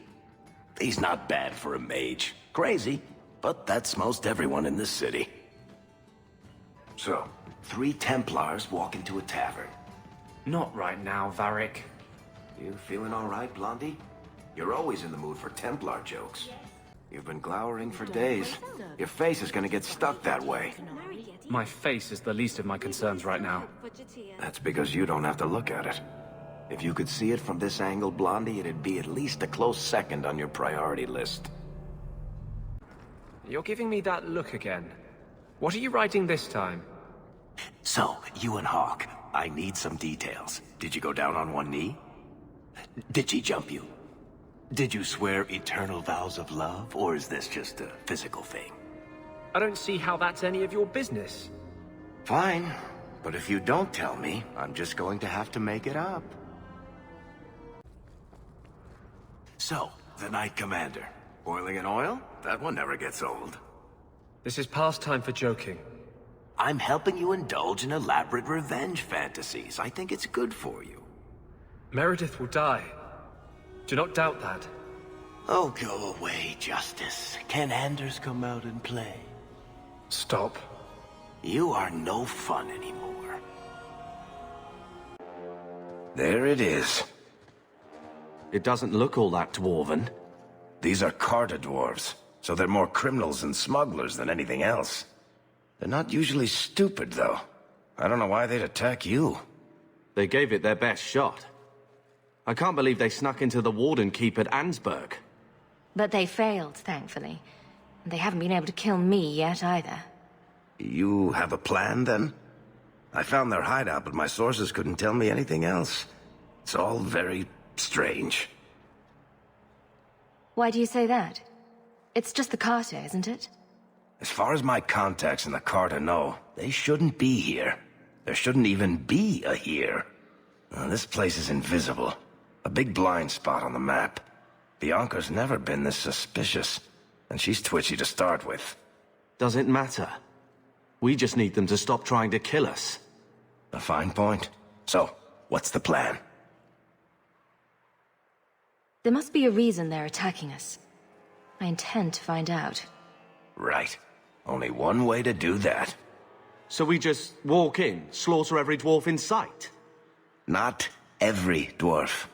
Speaker 9: He's not bad for a mage. Crazy, but that's most everyone in this city. So, 3 Templars walk into a tavern.
Speaker 3: Not right now, Varric.
Speaker 9: You feeling all right, Blondie? You're always in the mood for Templar jokes. You've been glowering for days. Your face is gonna get stuck that way.
Speaker 3: My face is the least of my concerns right now.
Speaker 9: That's because you don't have to look at it. If you could see it from this angle, Blondie, it'd be at least a close second on your priority list.
Speaker 3: You're giving me that look again. What are you writing this time?
Speaker 9: So, you and Hawk, I need some details. Did you go down on one knee? Did she jump you? Did you swear eternal vows of love, or is this just a physical thing?
Speaker 3: I don't see how that's any of your business.
Speaker 9: Fine, but if you don't tell me, I'm just going to have to make it up. So, the Knight Commander. Boiling in oil? That one never gets old.
Speaker 3: This is past time for joking.
Speaker 9: I'm helping you indulge in elaborate revenge fantasies. I think it's good for you.
Speaker 3: Meredith will die. Do not doubt that.
Speaker 9: Oh, go away, Justice. Can Anders come out and play?
Speaker 3: Stop.
Speaker 9: You are no fun anymore. There it is.
Speaker 15: It doesn't look all that dwarven.
Speaker 9: These are Carta dwarves, so they're more criminals and smugglers than anything else. They're not usually stupid, though. I don't know why they'd attack you.
Speaker 15: They gave it their best shot. I can't believe they snuck into the Warden Keep at Ansburg.
Speaker 2: But they failed, thankfully. They haven't been able to kill me yet, either.
Speaker 9: You have a plan, then? I found their hideout, but my sources couldn't tell me anything else. It's all very strange.
Speaker 2: Why do you say that? It's just the Carter, isn't it?
Speaker 9: As far as my contacts in the Carta know, they shouldn't be here. There shouldn't even be a here. This place is invisible. A big blind spot on the map. Bianca's never been this suspicious, and she's twitchy to start with.
Speaker 15: Does it matter? We just need them to stop trying to kill us.
Speaker 9: A fine point. So, what's the plan?
Speaker 2: There must be a reason they're attacking us. I intend to find out.
Speaker 9: Right. Only one way to do that.
Speaker 15: So we just walk in, slaughter every dwarf in sight?
Speaker 9: Not every dwarf.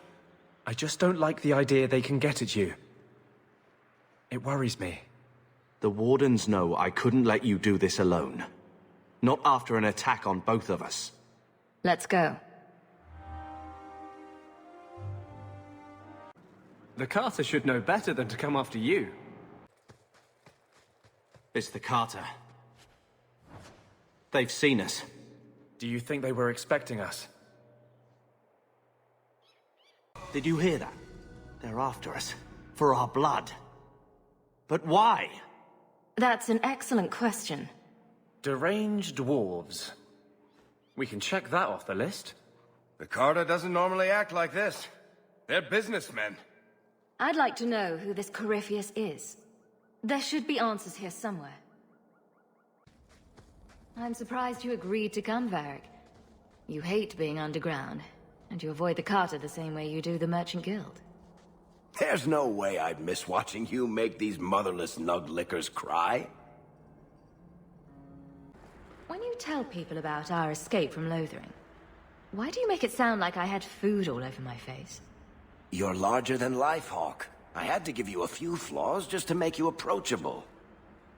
Speaker 3: I just don't like the idea they can get at you. It worries me.
Speaker 15: The Wardens know I couldn't let you do this alone. Not after an attack on both of us.
Speaker 2: Let's go.
Speaker 3: The Carter should know better than to come after you.
Speaker 15: It's the Carter. They've seen us.
Speaker 3: Do you think they were expecting us?
Speaker 15: Did you hear that? They're after us. For our blood. But why?
Speaker 2: That's an excellent question.
Speaker 3: Deranged dwarves. We can check that off the list.
Speaker 9: The Carta doesn't normally act like this. They're businessmen.
Speaker 2: I'd like to know who this Corypheus is. There should be answers here somewhere. I'm surprised you agreed to come, Varric. You hate being underground, and you avoid the Carter the same way you do the Merchant Guild.
Speaker 9: There's no way I'd miss watching you make these motherless nug-lickers cry.
Speaker 2: When you tell people about our escape from Lothering, why do you make it sound like I had food all over my face?
Speaker 9: You're larger than life, Hawk. I had to give you a few flaws just to make you approachable.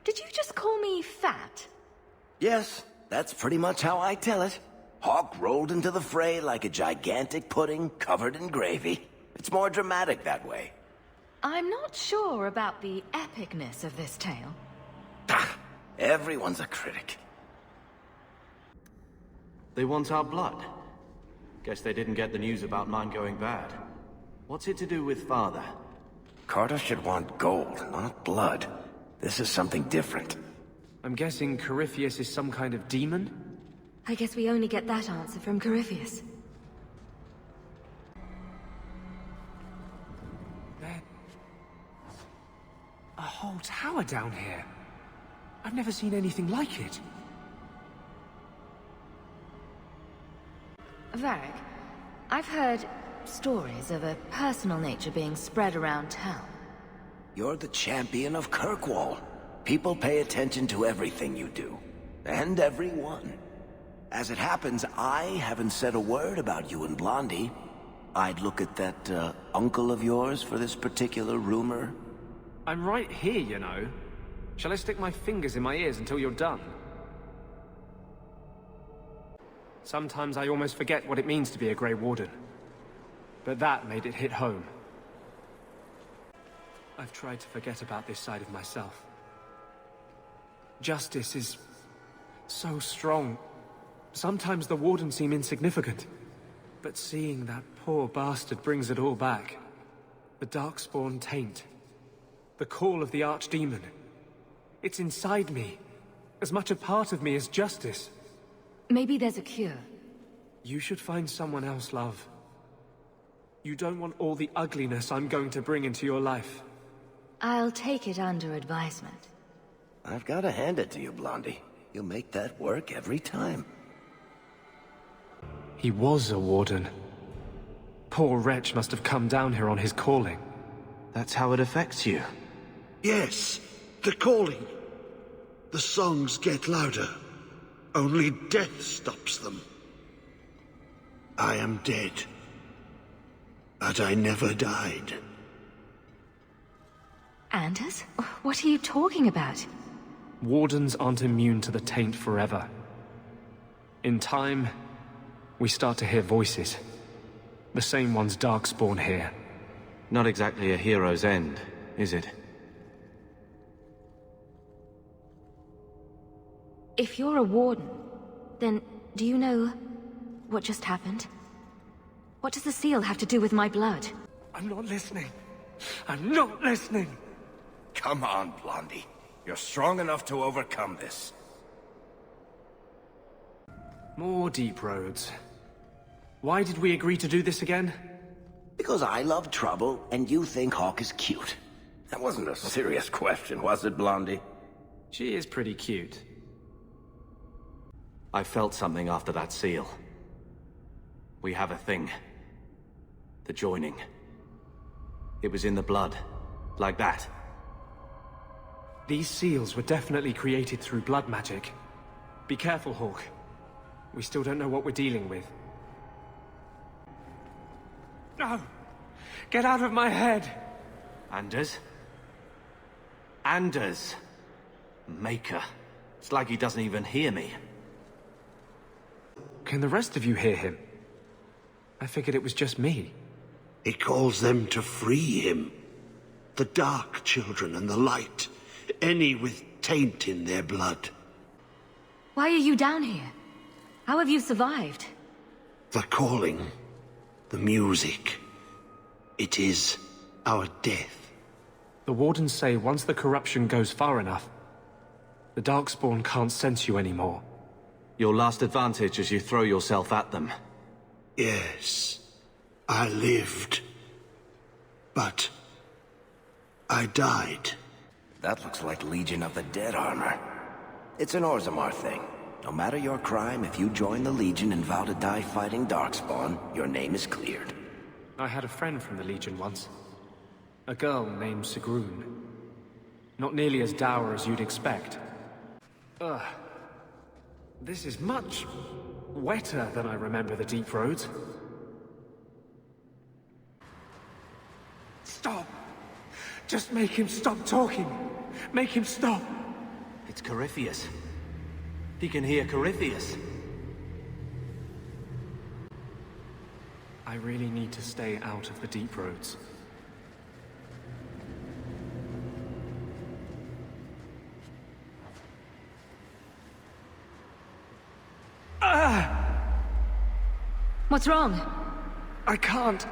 Speaker 2: Did you just call me fat?
Speaker 9: Yes, that's pretty much how I tell it. Hawk rolled into the fray like a gigantic pudding covered in gravy. It's more dramatic that way.
Speaker 2: I'm not sure about the epicness of this tale.
Speaker 9: Everyone's a critic.
Speaker 15: They want our blood. Guess they didn't get the news about mine going bad. What's it to do with Father?
Speaker 9: Carter should want gold, not blood. This is something different.
Speaker 3: I'm guessing Corypheus is some kind of demon?
Speaker 2: I guess we only get that answer from Corypheus.
Speaker 3: There's a whole tower down here. I've never seen anything like it.
Speaker 2: Varric, I've heard stories of a personal nature being spread around town.
Speaker 9: You're the champion of Kirkwall. People pay attention to everything you do. And everyone. As it happens, I haven't said a word about you and Blondie. I'd look at that, uncle of yours for this particular rumor.
Speaker 3: I'm right here, you know. Shall I stick my fingers in my ears until you're done? Sometimes I almost forget what it means to be a Grey Warden. But that made it hit home. I've tried to forget about this side of myself. Justice is so strong. Sometimes the Wardens seem insignificant. But seeing that poor bastard brings it all back. The Darkspawn taint. The call of the Archdemon. It's inside me,
Speaker 1: as much a part of me as justice.
Speaker 2: Maybe there's a cure.
Speaker 1: You should find someone else, love. You don't want all the ugliness I'm going to bring into your life.
Speaker 2: I'll take it under advisement.
Speaker 9: I've got to hand it to you, Blondie. You make that work every time.
Speaker 1: He was a warden. Poor wretch must have come down here on his calling.
Speaker 21: That's how it affects you.
Speaker 22: Yes, the calling. The songs get louder. Only death stops them. I am dead. But I never died.
Speaker 2: Anders? What are you talking about?
Speaker 1: Wardens aren't immune to the taint forever. In time, we start to hear voices. The same ones Darkspawn hear.
Speaker 21: Not exactly a hero's end, is it?
Speaker 2: If you're a warden, then do you know what just happened? What does the seal have to do with my blood?
Speaker 1: I'm not listening. I'm not listening!
Speaker 9: Come on, Blondie. You're strong enough to overcome this.
Speaker 1: More deep roads. Why did we agree to do this again?
Speaker 9: Because I love trouble, and you think Hawk is cute. That wasn't a serious question, was it, Blondie?
Speaker 1: She is pretty cute.
Speaker 21: I felt something after that seal. We have a thing. The joining. It was in the blood. Like that.
Speaker 1: These seals were definitely created through blood magic. Be careful, Hawk. We still don't know what we're dealing with. No! Get out of my head!
Speaker 21: Anders? Anders! Maker. It's like he doesn't even hear me.
Speaker 1: Can the rest of you hear him? I figured it was just me.
Speaker 22: He calls them to free him. The Dark Children and the Light. Any with taint in their blood.
Speaker 2: Why are you down here? How have you survived?
Speaker 22: The calling. The music. It is our death.
Speaker 1: The Wardens say once the corruption goes far enough, the Darkspawn can't sense you anymore.
Speaker 21: Your last advantage is you throw yourself at them.
Speaker 22: Yes. I lived. But I died.
Speaker 9: That looks like Legion of the Dead armor. It's an Orzammar thing. No matter your crime, if you join the Legion and vow to die fighting Darkspawn, your name is cleared.
Speaker 1: I had a friend from the Legion once. A girl named Sigrun. Not nearly as dour as you'd expect. Ugh. This is much wetter than I remember the deep roads. Stop! Just make him stop talking! Make him stop!
Speaker 21: It's Corypheus. He can hear Corypheus.
Speaker 1: I really need to stay out of the deep roads.
Speaker 2: What's wrong?
Speaker 1: I can't.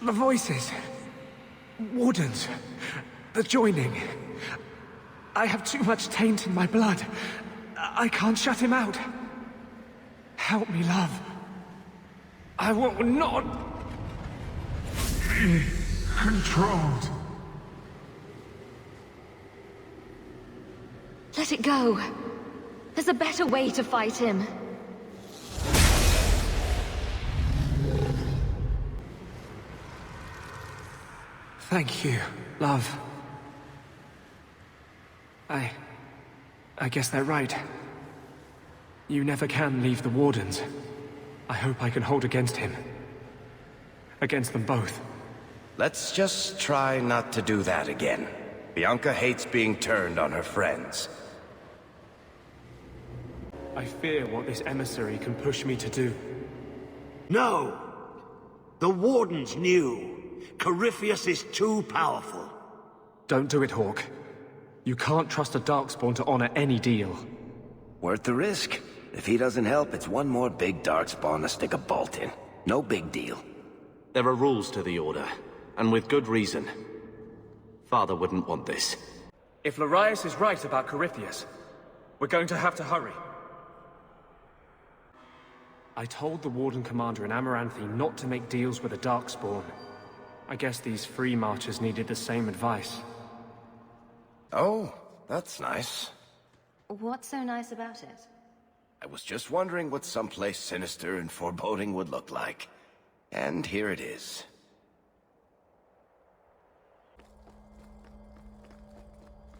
Speaker 1: The voices. Wardens. The joining. I have too much taint in my blood. I can't shut him out. Help me, love. I will not be controlled.
Speaker 2: Let it go. There's a better way to fight him.
Speaker 1: Thank you, love. I guess they're right. You never can leave the Wardens. I hope I can hold against him. Against them both.
Speaker 9: Let's just try not to do that again. Bianca hates being turned on her friends.
Speaker 1: I fear what this emissary can push me to do.
Speaker 22: No! The Wardens knew. Corypheus is too powerful.
Speaker 1: Don't do it, Hawk. You can't trust a Darkspawn to honor any deal.
Speaker 9: Worth the risk. If he doesn't help, it's one more big Darkspawn to stick a bolt in. No big deal.
Speaker 21: There are rules to the Order, and with good reason. Father wouldn't want this.
Speaker 1: If Larius is right about Corypheus,
Speaker 3: We're going to have to hurry. I told the Warden Commander in Amaranthi not to make deals with the Darkspawn. I guess these free marchers needed the same advice.
Speaker 9: Oh, that's nice.
Speaker 2: What's so nice about it?
Speaker 9: I was just wondering what someplace sinister and foreboding would look like. And here it is.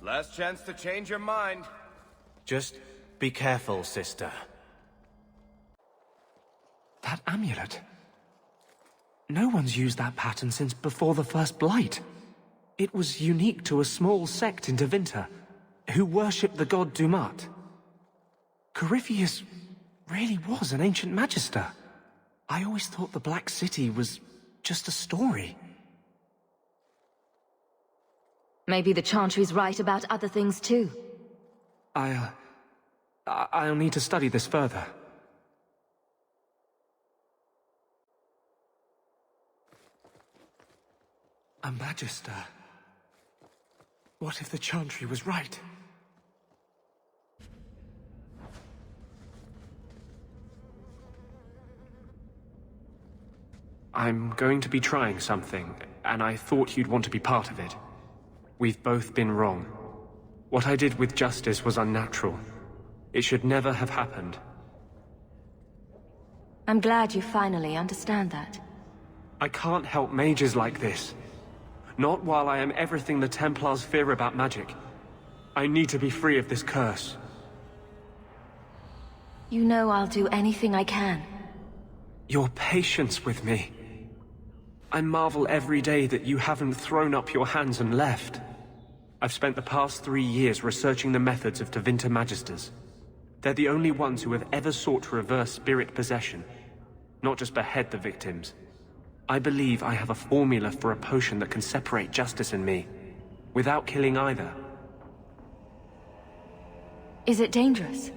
Speaker 9: Last chance to change your mind.
Speaker 3: Just be careful, sister. That amulet. No one's used that pattern since before the First Blight. It was unique to a small sect in Tevinter, who worshipped the god Dumat. Corypheus really was an ancient magister. I always thought the Black City was just a story.
Speaker 2: Maybe the Chantry's right about other things too.
Speaker 3: I'll need to study this further. A magister. What if the Chantry was right? I'm going to be trying something, and I thought you'd want to be part of it. We've both been wrong. What I did with Justice was unnatural. It should never have happened.
Speaker 2: I'm glad you finally understand that.
Speaker 3: I can't help mages like this. Not while I am everything the Templars fear about magic. I need to be free of this curse.
Speaker 2: You know I'll do anything I can.
Speaker 3: Your patience with me. I marvel every day that you haven't thrown up your hands and left. I've spent the past 3 years researching the methods of Tevinter Magisters. They're the only ones who have ever sought to reverse spirit possession, not just behead the victims. I believe I have a formula for a potion that can separate Justice and me, without killing either.
Speaker 2: Is it dangerous?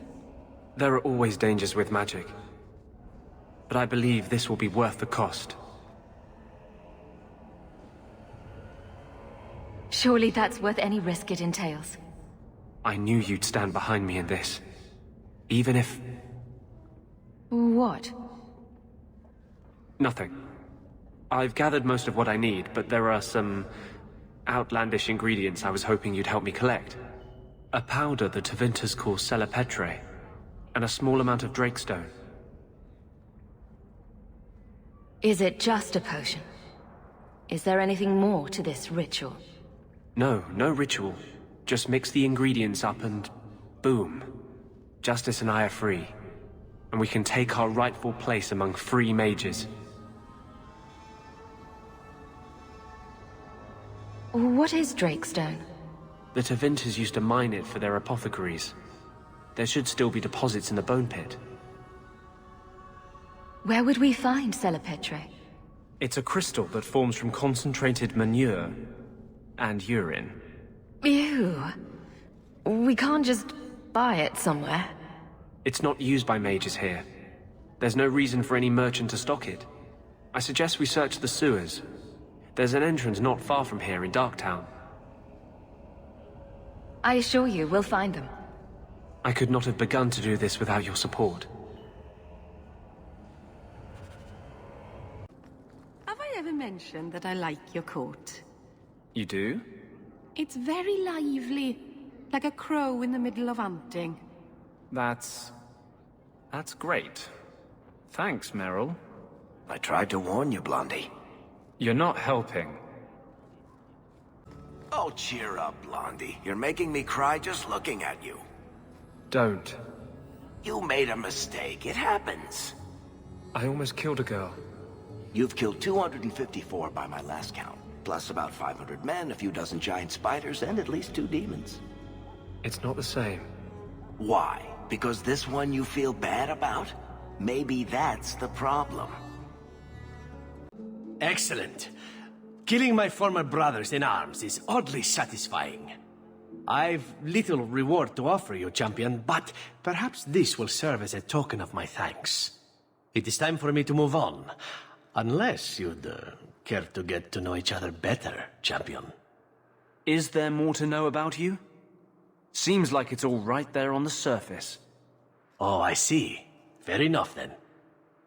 Speaker 3: There are always dangers with magic. But I believe this will be worth the cost.
Speaker 2: Surely that's worth any risk it entails.
Speaker 3: I knew you'd stand behind me in this. Even if...
Speaker 2: What?
Speaker 3: Nothing. I've gathered most of what I need, but there are some outlandish ingredients I was hoping you'd help me collect. A powder the Tevinters call Celepetre, and a small amount of Drakestone.
Speaker 2: Is it just a potion? Is there anything more to this ritual?
Speaker 3: No ritual. Just mix the ingredients up and... boom. Justice and I are free. And we can take our rightful place among free mages.
Speaker 2: What is Drakestone?
Speaker 3: The Tevinters used to mine it for their apothecaries. There should still be deposits in the bone pit.
Speaker 2: Where would we find Celepetre?
Speaker 3: It's a crystal that forms from concentrated manure and urine.
Speaker 2: Ew. We can't just buy it somewhere.
Speaker 3: It's not used by mages here. There's no reason for any merchant to stock it. I suggest we search the sewers. There's an entrance not far from here in Darktown.
Speaker 2: I assure you, we'll find them.
Speaker 3: I could not have begun to do this without your support.
Speaker 7: Have I ever mentioned that I like your coat?
Speaker 3: You do?
Speaker 7: It's very lively, like a crow in the middle of hunting.
Speaker 16: That's great. Thanks, Meryl.
Speaker 9: I tried to warn you, Blondie.
Speaker 16: You're not helping.
Speaker 9: Oh, cheer up, Blondie. You're making me cry just looking at you.
Speaker 3: Don't.
Speaker 9: You made a mistake. It happens.
Speaker 3: I almost killed a girl.
Speaker 9: You've killed 254 by my last count. Plus about 500 men, a few dozen giant spiders, and at least 2 demons.
Speaker 3: It's not the same.
Speaker 9: Why? Because this one you feel bad about? Maybe that's the problem.
Speaker 10: Excellent. Killing my former brothers in arms is oddly satisfying. I've little reward to offer you, champion, but perhaps this will serve as a token of my thanks. It is time for me to move on. Unless you'd care to get to know each other better, champion.
Speaker 3: Is there more to know about you? Seems like it's all right there on the surface.
Speaker 10: Oh, I see. Fair enough, then.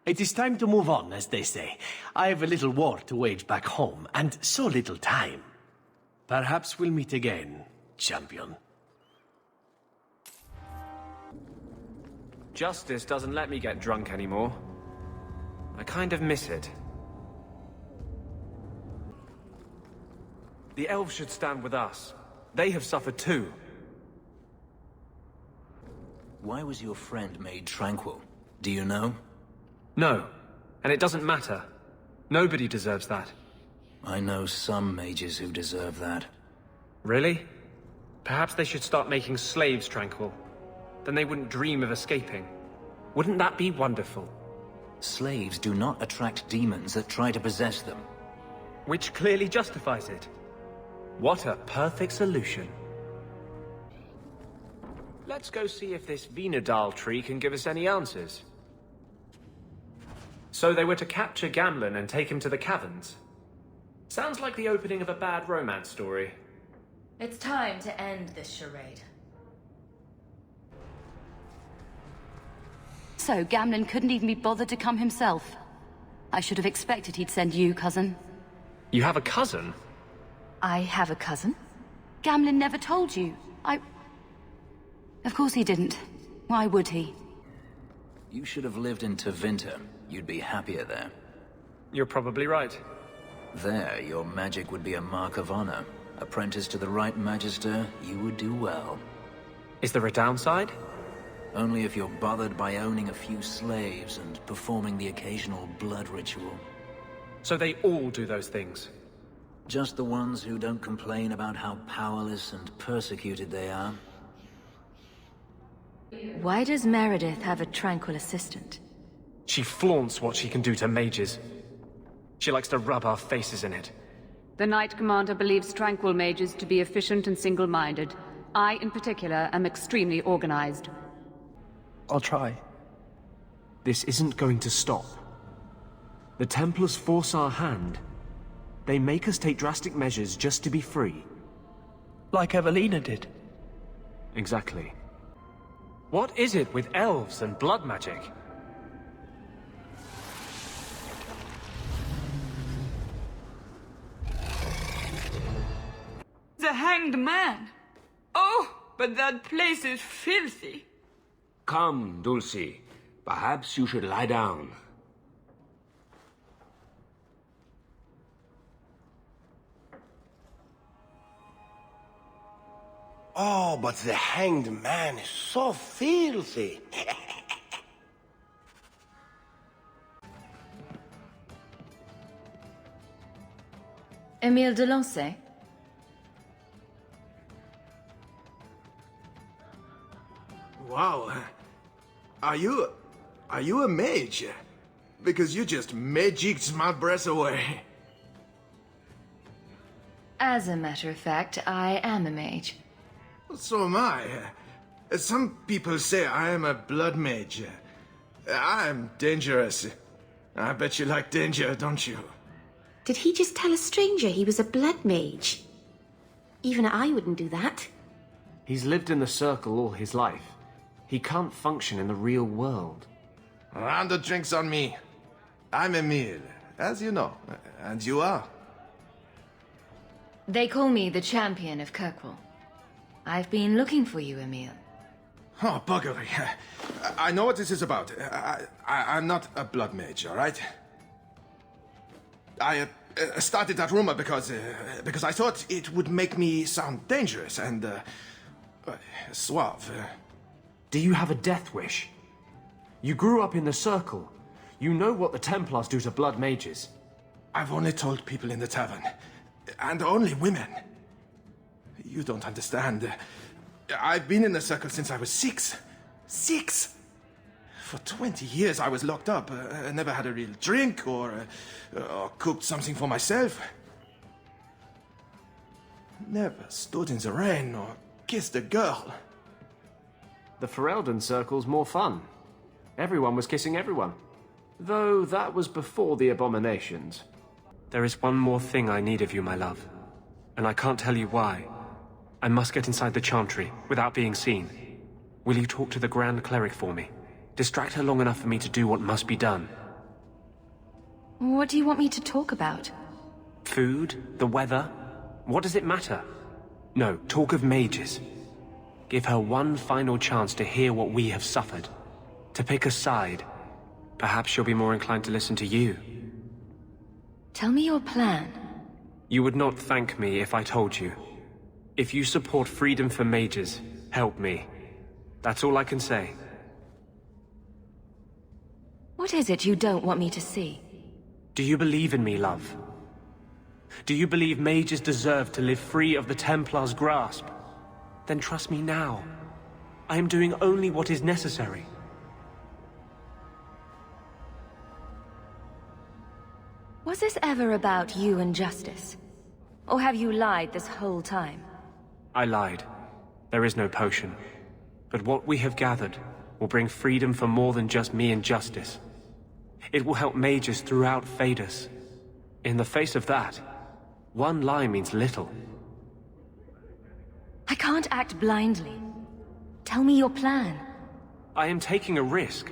Speaker 10: It is time to move on, as they say. I have a little war to wage back home, and so little time. Perhaps we'll meet again, champion.
Speaker 3: Justice doesn't let me get drunk anymore. I kind of miss it. The elves should stand with us. They have suffered too.
Speaker 11: Why was your friend made tranquil? Do you know?
Speaker 3: No, and it doesn't matter. Nobody deserves that.
Speaker 11: I know some mages who deserve that.
Speaker 3: Really? Perhaps they should start making slaves tranquil. Then they wouldn't dream of escaping. Wouldn't that be wonderful?
Speaker 11: Slaves do not attract demons that try to possess them.
Speaker 3: Which clearly justifies it. What a perfect solution. Let's go see if this Venedal tree can give us any answers. So they were to capture Gamlen and take him to the caverns. Sounds like the opening of a bad romance story.
Speaker 2: It's time to end this charade.
Speaker 13: So Gamlen couldn't even be bothered to come himself. I should have expected he'd send you, cousin.
Speaker 3: You have a cousin?
Speaker 13: I have a cousin? Gamlen never told you. Of course he didn't. Why would he?
Speaker 11: You should have lived in Tevinter. You'd be happier there.
Speaker 3: You're probably right.
Speaker 11: There, your magic would be a mark of honor. Apprentice to the right magister, you would do well.
Speaker 3: Is there a downside?
Speaker 11: Only if you're bothered by owning a few slaves and performing the occasional blood ritual.
Speaker 3: So they all do those things?
Speaker 11: Just the ones who don't complain about how powerless and persecuted they are.
Speaker 2: Why does Meredith have a tranquil assistant?
Speaker 3: She flaunts what she can do to mages. She likes to rub our faces in it.
Speaker 23: The Knight Commander believes tranquil mages to be efficient and single-minded. I, in particular, am extremely organized.
Speaker 1: I'll try.
Speaker 3: This isn't going to stop. The Templars force our hand. They make us take drastic measures just to be free.
Speaker 1: Like Evelina did.
Speaker 3: Exactly. What is it with elves and blood magic?
Speaker 24: The Hanged Man! Oh, but that place is filthy!
Speaker 25: Come, Dulcie. Perhaps you should lie down.
Speaker 9: Oh, but the Hanged Man is so filthy.
Speaker 2: Emile de Lancey?
Speaker 26: Wow. Are you a mage? Because you just magicked my breath away.
Speaker 2: As a matter of fact, I am a mage.
Speaker 26: So am I. Some people say I am a blood mage. I'm dangerous. I bet you like danger, don't you?
Speaker 7: Did he just tell a stranger he was a blood mage? Even I wouldn't do that.
Speaker 3: He's lived in the circle all his life. He can't function in the real world.
Speaker 26: Round of drinks on me. I'm Emile, as you know. And you are?
Speaker 2: They call me the champion of Kirkwall. I've been looking for you, Emile.
Speaker 26: Oh, buggery. I know what this is about. I'm not a blood mage, all right? I started that rumor because I thought it would make me sound dangerous and suave.
Speaker 3: Do you have a death wish? You grew up in the Circle. You know what the Templars do to blood mages.
Speaker 26: I've only told people in the tavern. And only women. You don't understand. I've been in the Circle since I was 6. 6! For 20 years I was locked up. I never had a real drink or cooked something for myself. Never stood in the rain or kissed a girl.
Speaker 3: The Ferelden Circle's more fun. Everyone was kissing everyone. Though that was before the abominations. There is one more thing I need of you, my love. And I can't tell you why.
Speaker 1: I must get inside the Chantry without being seen. Will you talk to the Grand Cleric for me? Distract her long enough for me to do what must be done.
Speaker 13: What do you want me to talk about?
Speaker 1: Food? The weather? What does it matter? No, talk of mages. Give her one final chance to hear what we have suffered. To pick a side. Perhaps she'll be more inclined to listen to you.
Speaker 13: Tell me your plan.
Speaker 1: You would not thank me if I told you. If you support freedom for mages, help me. That's all I can say.
Speaker 13: What is it you don't want me to see?
Speaker 1: Do you believe in me, love? Do you believe mages deserve to live free of the Templars' grasp? Then trust me now. I am doing only what is necessary.
Speaker 13: Was this ever about you and justice? Or have you lied this whole time?
Speaker 1: I lied. There is no potion. But what we have gathered will bring freedom for more than just me and justice. It will help mages throughout Phaedus. In the face of that, one lie means little.
Speaker 13: I can't act blindly. Tell me your plan.
Speaker 1: I am taking a risk.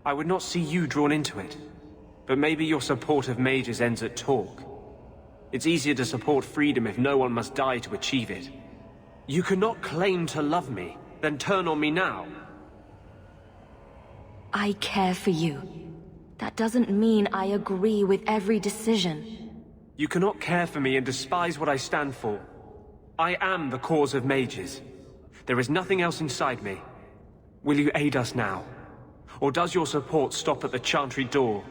Speaker 1: I would not see you drawn into it. But maybe your support of mages ends at talk. It's easier to support freedom if no one must die to achieve it. You cannot claim to love me, then turn on me now.
Speaker 13: I care for you. That doesn't mean I agree with every decision.
Speaker 1: You cannot care for me and despise what I stand for. I am the cause of mages. There is nothing else inside me. Will you aid us now? Or does your support stop at the Chantry door?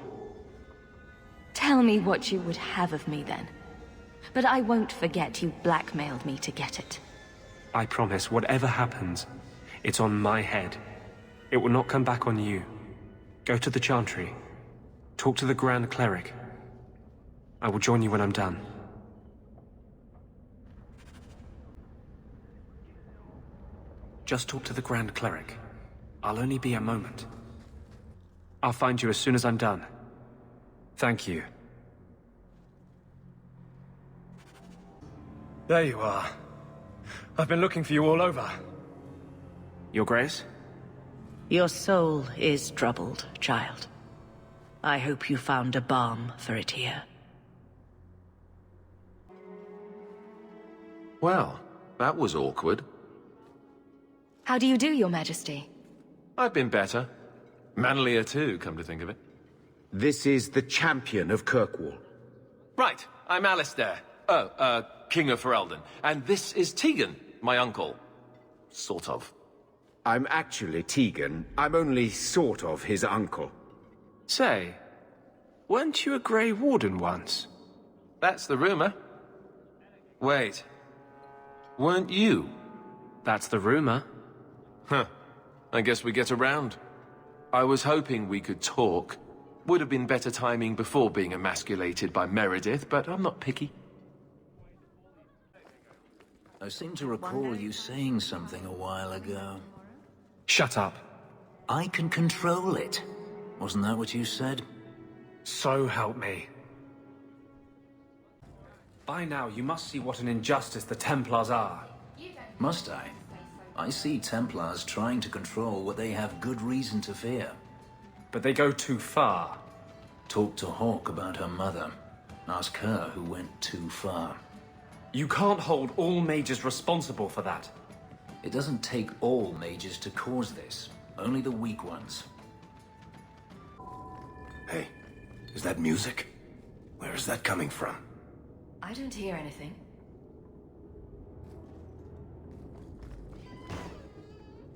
Speaker 13: Tell me what you would have of me then. But I won't forget you blackmailed me to get it.
Speaker 1: I promise, whatever happens, it's on my head. It will not come back on you. Go to the Chantry. Talk to the Grand Cleric. I will join you when I'm done. Just talk to the Grand Cleric. I'll only be a moment. I'll find you as soon as I'm done. Thank you.
Speaker 3: There you are. I've been looking for you all over.
Speaker 1: Your Grace?
Speaker 5: Your soul is troubled, child. I hope you found a balm for it here.
Speaker 15: Well, that was awkward.
Speaker 13: How do you do, Your Majesty?
Speaker 15: I've been better. Manlier too, come to think of it.
Speaker 8: This is the champion of Kirkwall.
Speaker 10: Right, I'm Alistair. King of Ferelden. And this is Tegan, my uncle. Sort of.
Speaker 8: I'm actually Tegan. I'm only sort of his uncle.
Speaker 1: Say, weren't you a Grey Warden once?
Speaker 10: That's the rumor. Wait. Weren't you?
Speaker 1: That's the rumor.
Speaker 10: Huh. I guess we get around. I was hoping we could talk. Would have been better timing before being emasculated by Meredith, but I'm not picky.
Speaker 11: I seem to recall you saying something a while ago.
Speaker 1: Shut up.
Speaker 11: I can control it. Wasn't that what you said?
Speaker 1: So help me. By now, you must see what an injustice the Templars are.
Speaker 11: Must I? I see Templars trying to control what they have good reason to fear.
Speaker 1: But they go too far.
Speaker 11: Talk to Hawke about her mother. Ask her who went too far.
Speaker 1: You can't hold all mages responsible for that.
Speaker 11: It doesn't take all mages to cause this. Only the weak ones.
Speaker 9: Hey, is that music? Where is that coming from?
Speaker 2: I don't hear anything.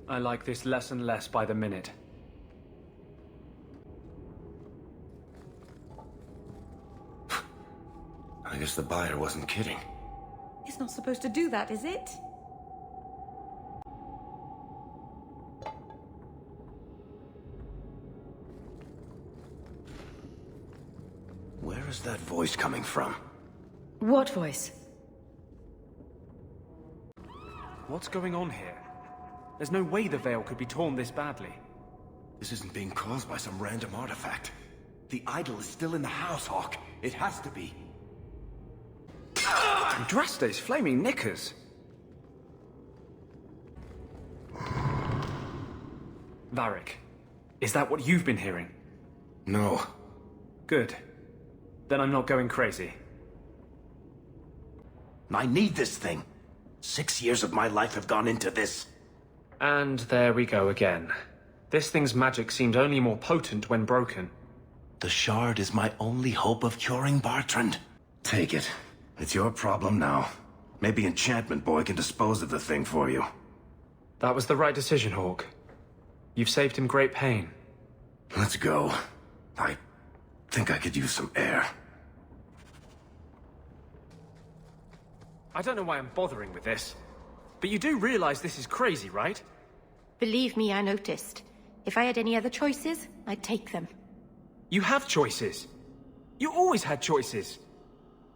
Speaker 1: I like this less and less by the minute.
Speaker 9: I guess the buyer wasn't kidding.
Speaker 19: It's not supposed to do that, is it?
Speaker 9: Where is that voice coming from?
Speaker 2: What voice?
Speaker 1: What's going on here? There's no way the veil could be torn this badly.
Speaker 9: This isn't being caused by some random artifact. The idol is still in the house, Hawke. It has to be.
Speaker 1: Andraste's flaming knickers. Varric, is that what you've been hearing?
Speaker 9: No.
Speaker 1: Good. Then I'm not going crazy.
Speaker 9: I need this thing. 6 years of my life have gone into this.
Speaker 1: And there we go again. This thing's magic seemed only more potent when broken.
Speaker 9: The shard is my only hope of curing Bartrand. Take it. It's your problem now. Maybe Enchantment Boy can dispose of the thing for you.
Speaker 1: That was the right decision, Hawk. You've saved him great pain.
Speaker 9: Let's go. I think I could use some air.
Speaker 1: I don't know why I'm bothering with this, but you do realize this is crazy, right?
Speaker 7: Believe me, I noticed. If I had any other choices, I'd take them.
Speaker 1: You have choices. You always had choices.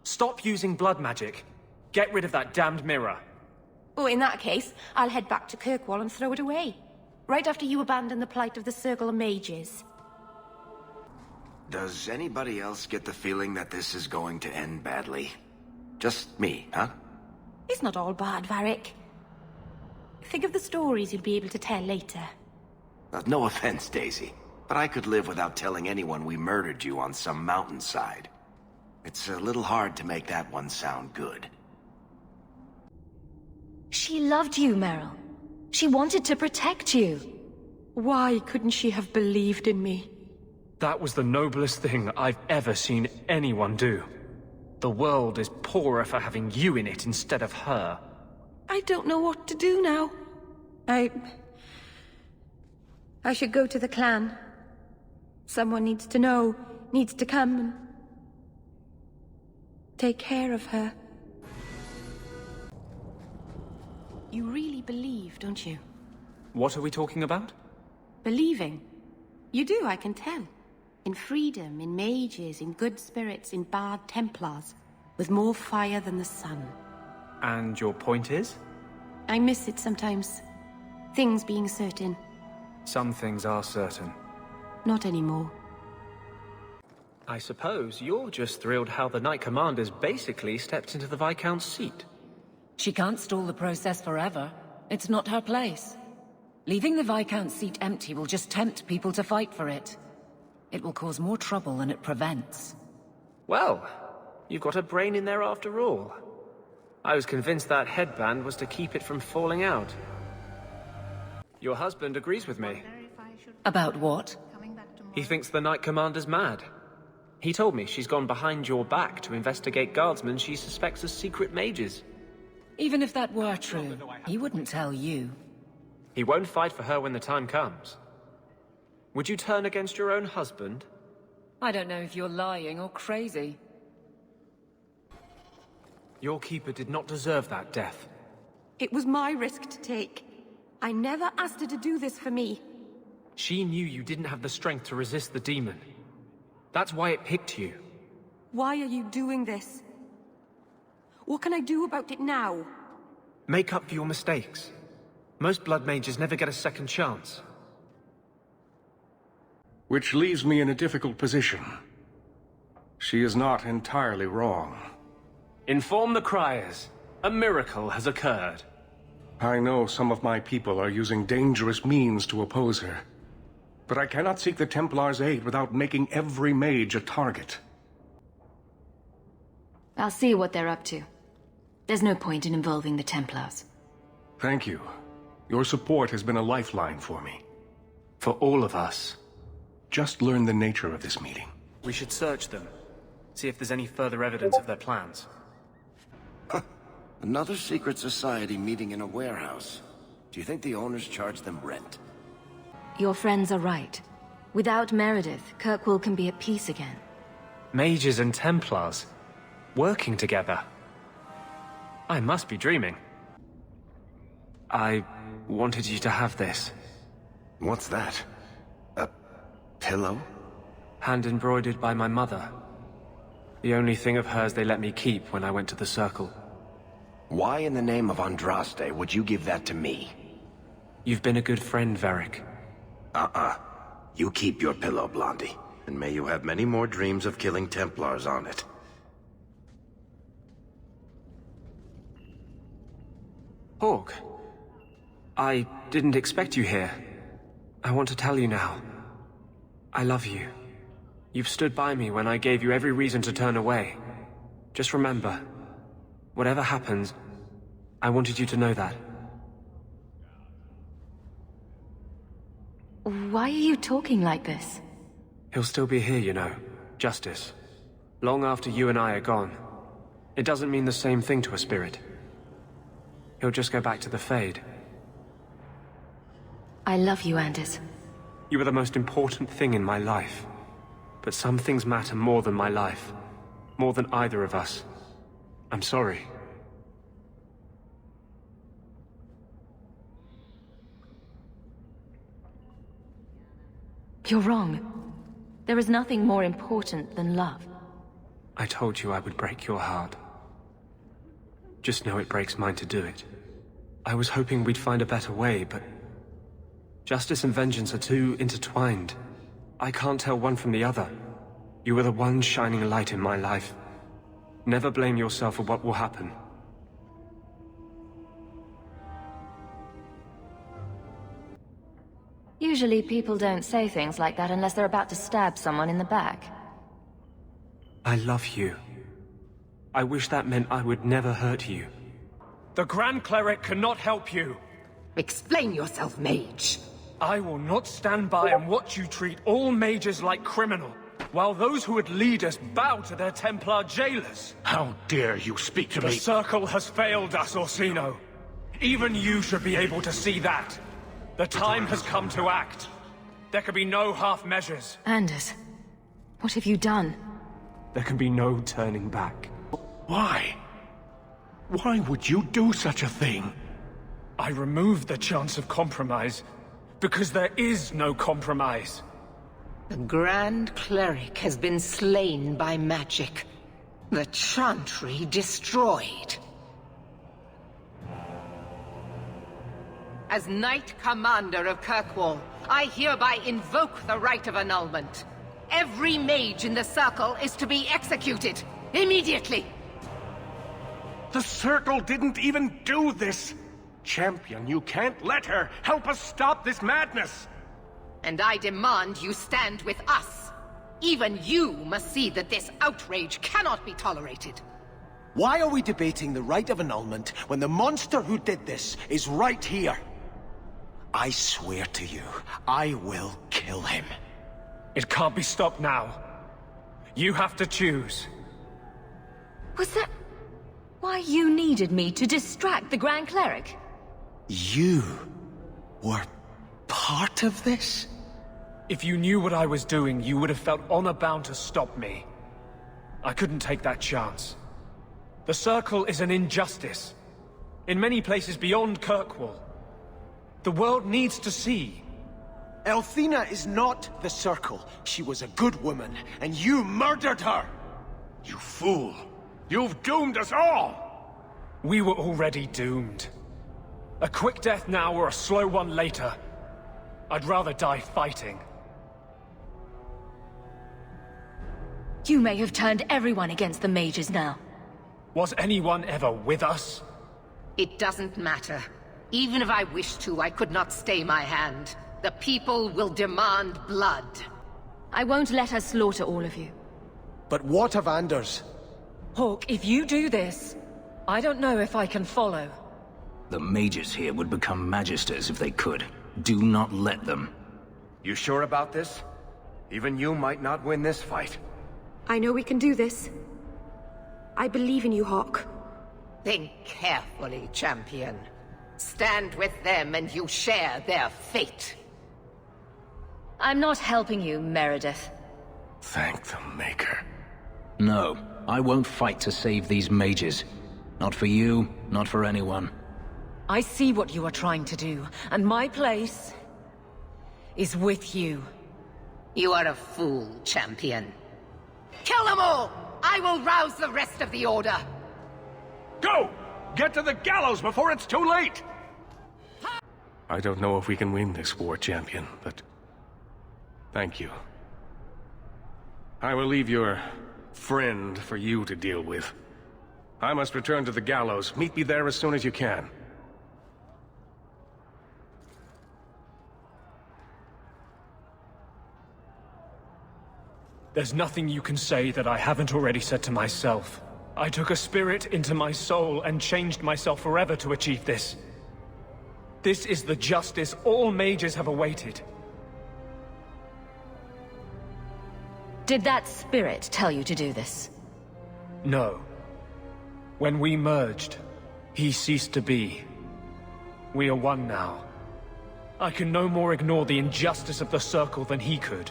Speaker 1: Stop using blood magic. Get rid of that damned mirror.
Speaker 7: Oh, in that case, I'll head back to Kirkwall and throw it away. Right after you abandon the plight of the Circle of Mages.
Speaker 9: Does anybody else get the feeling that this is going to end badly? Just me, huh?
Speaker 7: It's not all bad, Varric. Think of the stories you'll be able to tell later.
Speaker 9: No offense, Daisy, but I could live without telling anyone we murdered you on some mountainside. It's a little hard to make that one sound good.
Speaker 2: She loved you, Meryl. She wanted to protect you.
Speaker 7: Why couldn't she have believed in me?
Speaker 1: That was the noblest thing I've ever seen anyone do. The world is poorer for having you in it instead of her.
Speaker 7: I don't know what to do now. I should go to the clan. Someone needs to know, needs to come and take care of her. You really believe, don't you?
Speaker 1: What are we talking about?
Speaker 7: Believing. You do, I can tell. In freedom, in mages, in good spirits, in bard Templars, with more fire than the sun.
Speaker 1: And your point is?
Speaker 7: I miss it sometimes. Things being certain.
Speaker 1: Some things are certain.
Speaker 7: Not anymore.
Speaker 1: I suppose you're just thrilled how the Knight Commander's basically stepped into the Viscount's seat.
Speaker 4: She can't stall the process forever. It's not her place. Leaving the Viscount's seat empty will just tempt people to fight for it. It will cause more trouble than it prevents.
Speaker 1: Well, you've got a brain in there after all. I was convinced that headband was to keep it from falling out. Your husband agrees with me.
Speaker 4: About what?
Speaker 1: He thinks the Knight Commander's mad. He told me she's gone behind your back to investigate guardsmen she suspects as secret mages.
Speaker 4: Even if that were true, he wouldn't tell you.
Speaker 1: He won't fight for her when the time comes. Would you turn against your own husband?
Speaker 4: I don't know if you're lying or crazy.
Speaker 1: Your keeper did not deserve that death.
Speaker 7: It was my risk to take. I never asked her to do this for me.
Speaker 1: She knew you didn't have the strength to resist the demon. That's why it picked you.
Speaker 7: Why are you doing this? What can I do about it now?
Speaker 1: Make up for your mistakes. Most blood mages never get a second chance.
Speaker 12: Which leaves me in a difficult position. She is not entirely wrong.
Speaker 1: Inform the criers. A miracle has occurred.
Speaker 12: I know some of my people are using dangerous means to oppose her. But I cannot seek the Templars' aid without making every mage a target.
Speaker 2: I'll see what they're up to. There's no point in involving the Templars.
Speaker 12: Thank you. Your support has been a lifeline for me.
Speaker 1: For all of us.
Speaker 12: Just learn the nature of this meeting.
Speaker 1: We should search them. See if there's any further evidence of their plans.
Speaker 9: Another secret society meeting in a warehouse. Do you think the owners charge them rent?
Speaker 2: Your friends are right. Without Meredith, Kirkwall can be at peace again.
Speaker 1: Mages and Templars. Working together. I must be dreaming. I wanted you to have this.
Speaker 9: What's that? A pillow?
Speaker 1: Hand embroidered by my mother. The only thing of hers they let me keep when I went to the Circle.
Speaker 9: Why in the name of Andraste would you give that to me?
Speaker 1: You've been a good friend, Varric.
Speaker 9: You keep your pillow, Blondie. And may you have many more dreams of killing Templars on it.
Speaker 1: Hawk. I didn't expect you here.
Speaker 3: I want to tell you now. I love you. You've stood by me when I gave you every reason to turn away. Just remember, whatever happens, I wanted you to know that.
Speaker 2: Why are you talking like this?
Speaker 3: He'll still be here, you know. Justice. Long after you and I are gone. It doesn't mean the same thing to a spirit. He'll just go back to the Fade.
Speaker 2: I love you, Anders.
Speaker 3: You were the most important thing in my life. But some things matter more than my life. More than either of us. I'm sorry.
Speaker 2: You're wrong. There is nothing more important than love.
Speaker 3: I told you I would break your heart. Just know it breaks mine to do it. I was hoping we'd find a better way, but... justice and vengeance are too intertwined. I can't tell one from the other. You were the one shining light in my life. Never blame yourself for what will happen.
Speaker 2: Usually people don't say things like that unless they're about to stab someone in the back.
Speaker 3: I love you. I wish that meant I would never hurt you. The Grand Cleric cannot help you.
Speaker 6: Explain yourself, mage.
Speaker 3: I will not stand by and watch you treat all mages like criminal, while those who would lead us bow to their Templar jailers.
Speaker 12: How dare you speak to me?
Speaker 3: The Circle has failed us, Orsino. Even you should be able to see that. The time has come to act. There can be no half measures.
Speaker 2: Anders, what have you done?
Speaker 3: There can be no turning back.
Speaker 12: Why? Why would you do such a thing?
Speaker 3: I removed the chance of compromise, because there is no compromise.
Speaker 6: The Grand Cleric has been slain by magic. The Chantry destroyed. As Knight Commander of Kirkwall, I hereby invoke the right of annulment. Every mage in the Circle is to be executed, immediately!
Speaker 12: The Circle didn't even do this! Champion, you can't let her! Help us stop this madness!
Speaker 6: And I demand you stand with us. Even you must see that this outrage cannot be tolerated.
Speaker 10: Why are we debating the right of annulment when the monster who did this is right here? I swear to you, I will kill him.
Speaker 3: It can't be stopped now. You have to choose.
Speaker 2: Was that why you needed me to distract the Grand Cleric?
Speaker 10: You were part of this?
Speaker 3: If you knew what I was doing, you would have felt honor-bound to stop me. I couldn't take that chance. The Circle is an injustice. In many places beyond Kirkwall. The world needs to see.
Speaker 10: Elthina is not the Circle. She was a good woman, and you murdered her!
Speaker 12: You fool! You've doomed us all!
Speaker 3: We were already doomed. A quick death now or a slow one later. I'd rather die fighting.
Speaker 2: You may have turned everyone against the mages now.
Speaker 3: Was anyone ever with us?
Speaker 6: It doesn't matter. Even if I wished to, I could not stay my hand. The people will demand blood.
Speaker 2: I won't let her slaughter all of you.
Speaker 10: But what of Anders?
Speaker 4: Hawk, if you do this, I don't know if I can follow.
Speaker 11: The mages here would become magisters if they could. Do not let them.
Speaker 8: You sure about this? Even you might not win this fight.
Speaker 19: I know we can do this. I believe in you, Hawk.
Speaker 6: Think carefully, champion. Stand with them and you share their fate.
Speaker 2: I'm not helping you, Meredith.
Speaker 12: Thank the Maker.
Speaker 11: No, I won't fight to save these mages. Not for you, not for anyone.
Speaker 4: I see what you are trying to do, and my place is with you.
Speaker 6: You are a fool, champion. Kill them all! I will rouse the rest of the Order!
Speaker 12: Go! Get to the gallows before it's too late! I don't know if we can win this war, champion, but... thank you. I will leave your friend for you to deal with. I must return to the gallows. Meet me there as soon as you can.
Speaker 1: There's nothing you can say that I haven't already said to myself. I took a spirit into my soul and changed myself forever to achieve this. This is the justice all mages have awaited.
Speaker 2: Did that spirit tell you to do this?
Speaker 1: No. When we merged, he ceased to be. We are one now. I can no more ignore the injustice of the Circle than he could.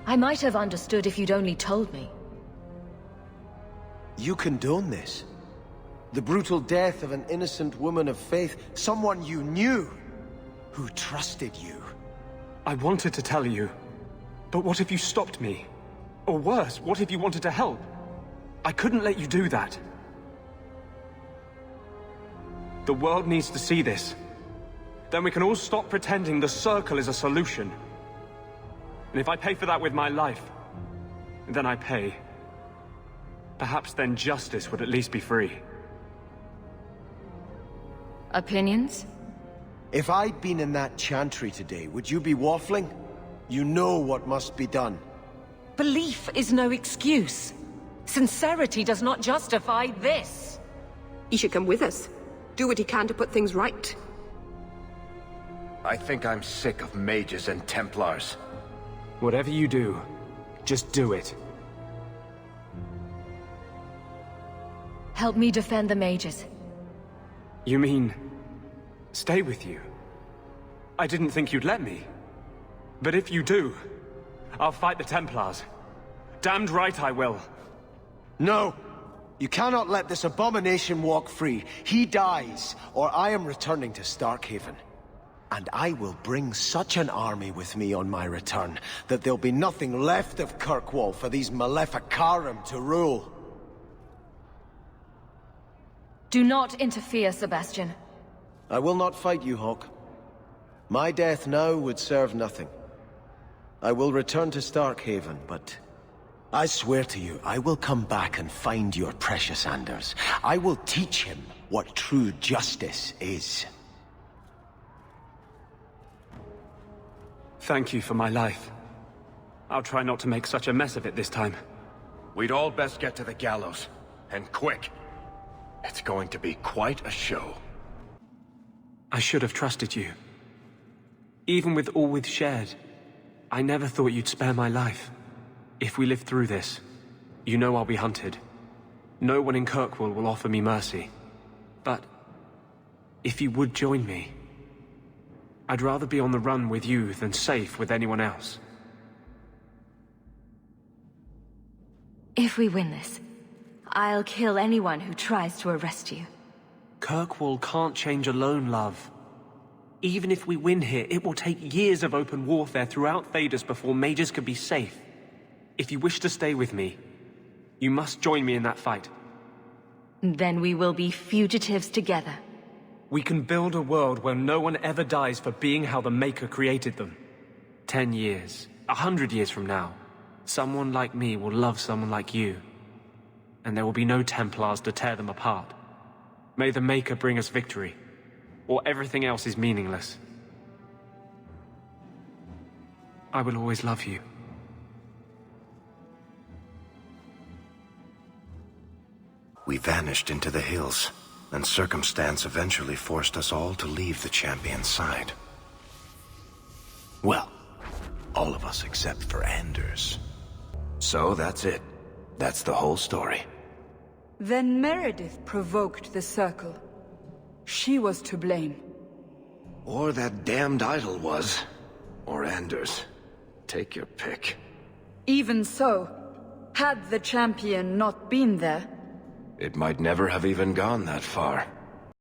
Speaker 2: I might have understood if you'd only told me.
Speaker 10: You condone this? The brutal death of an innocent woman of faith, someone you knew, who trusted you.
Speaker 1: I wanted to tell you, but what if you stopped me? Or worse, what if you wanted to help? I couldn't let you do that. The world needs to see this. Then we can all stop pretending the Circle is a solution. And if I pay for that with my life, then I pay. Perhaps then justice would at least be free.
Speaker 2: Opinions?
Speaker 10: If I'd been in that chantry today, would you be waffling? You know what must be done.
Speaker 4: Belief is no excuse. Sincerity does not justify this.
Speaker 14: He should come with us. Do what he can to put things right.
Speaker 9: I think I'm sick of mages and Templars.
Speaker 1: Whatever you do, just do it.
Speaker 2: Help me defend the mages.
Speaker 1: You mean, stay with you? I didn't think you'd let me. But if you do, I'll fight the Templars. Damned right I will.
Speaker 10: No! You cannot let this abomination walk free. He dies, or I am returning to Starkhaven. And I will bring such an army with me on my return, that there'll be nothing left of Kirkwall for these Maleficarum to rule.
Speaker 2: Do not interfere, Sebastian.
Speaker 10: I will not fight you, Hawk. My death now would serve nothing. I will return to Starkhaven, but I swear to you, I will come back and find your precious Anders. I will teach him what true justice is.
Speaker 1: Thank you for my life. I'll try not to make such a mess of it this time.
Speaker 9: We'd all best get to the gallows. And quick. It's going to be quite a show.
Speaker 1: I should have trusted you. Even with all we've shared, I never thought you'd spare my life. If we live through this, you know I'll be hunted. No one in Kirkwall will offer me mercy. But if you would join me, I'd rather be on the run with you than safe with anyone else.
Speaker 2: If we win this, I'll kill anyone who tries to arrest you.
Speaker 1: Kirkwall can't change alone, love. Even if we win here, it will take years of open warfare throughout Thedas before mages can be safe. If you wish to stay with me, you must join me in that fight.
Speaker 2: Then we will be fugitives together.
Speaker 1: We can build a world where no one ever dies for being how the Maker created them. 10 years, 100 years from now, someone like me will love someone like you. And there will be no Templars to tear them apart. May the Maker bring us victory, or everything else is meaningless. I will always love you.
Speaker 9: We vanished into the hills, and circumstance eventually forced us all to leave the Champion's side. Well, all of us except for Anders. So that's it. That's the whole story.
Speaker 24: Then Meredith provoked the Circle. She was to blame.
Speaker 9: Or that damned idol was. Or Anders. Take your pick.
Speaker 24: Even so, had the champion not been there,
Speaker 9: it might never have even gone that far.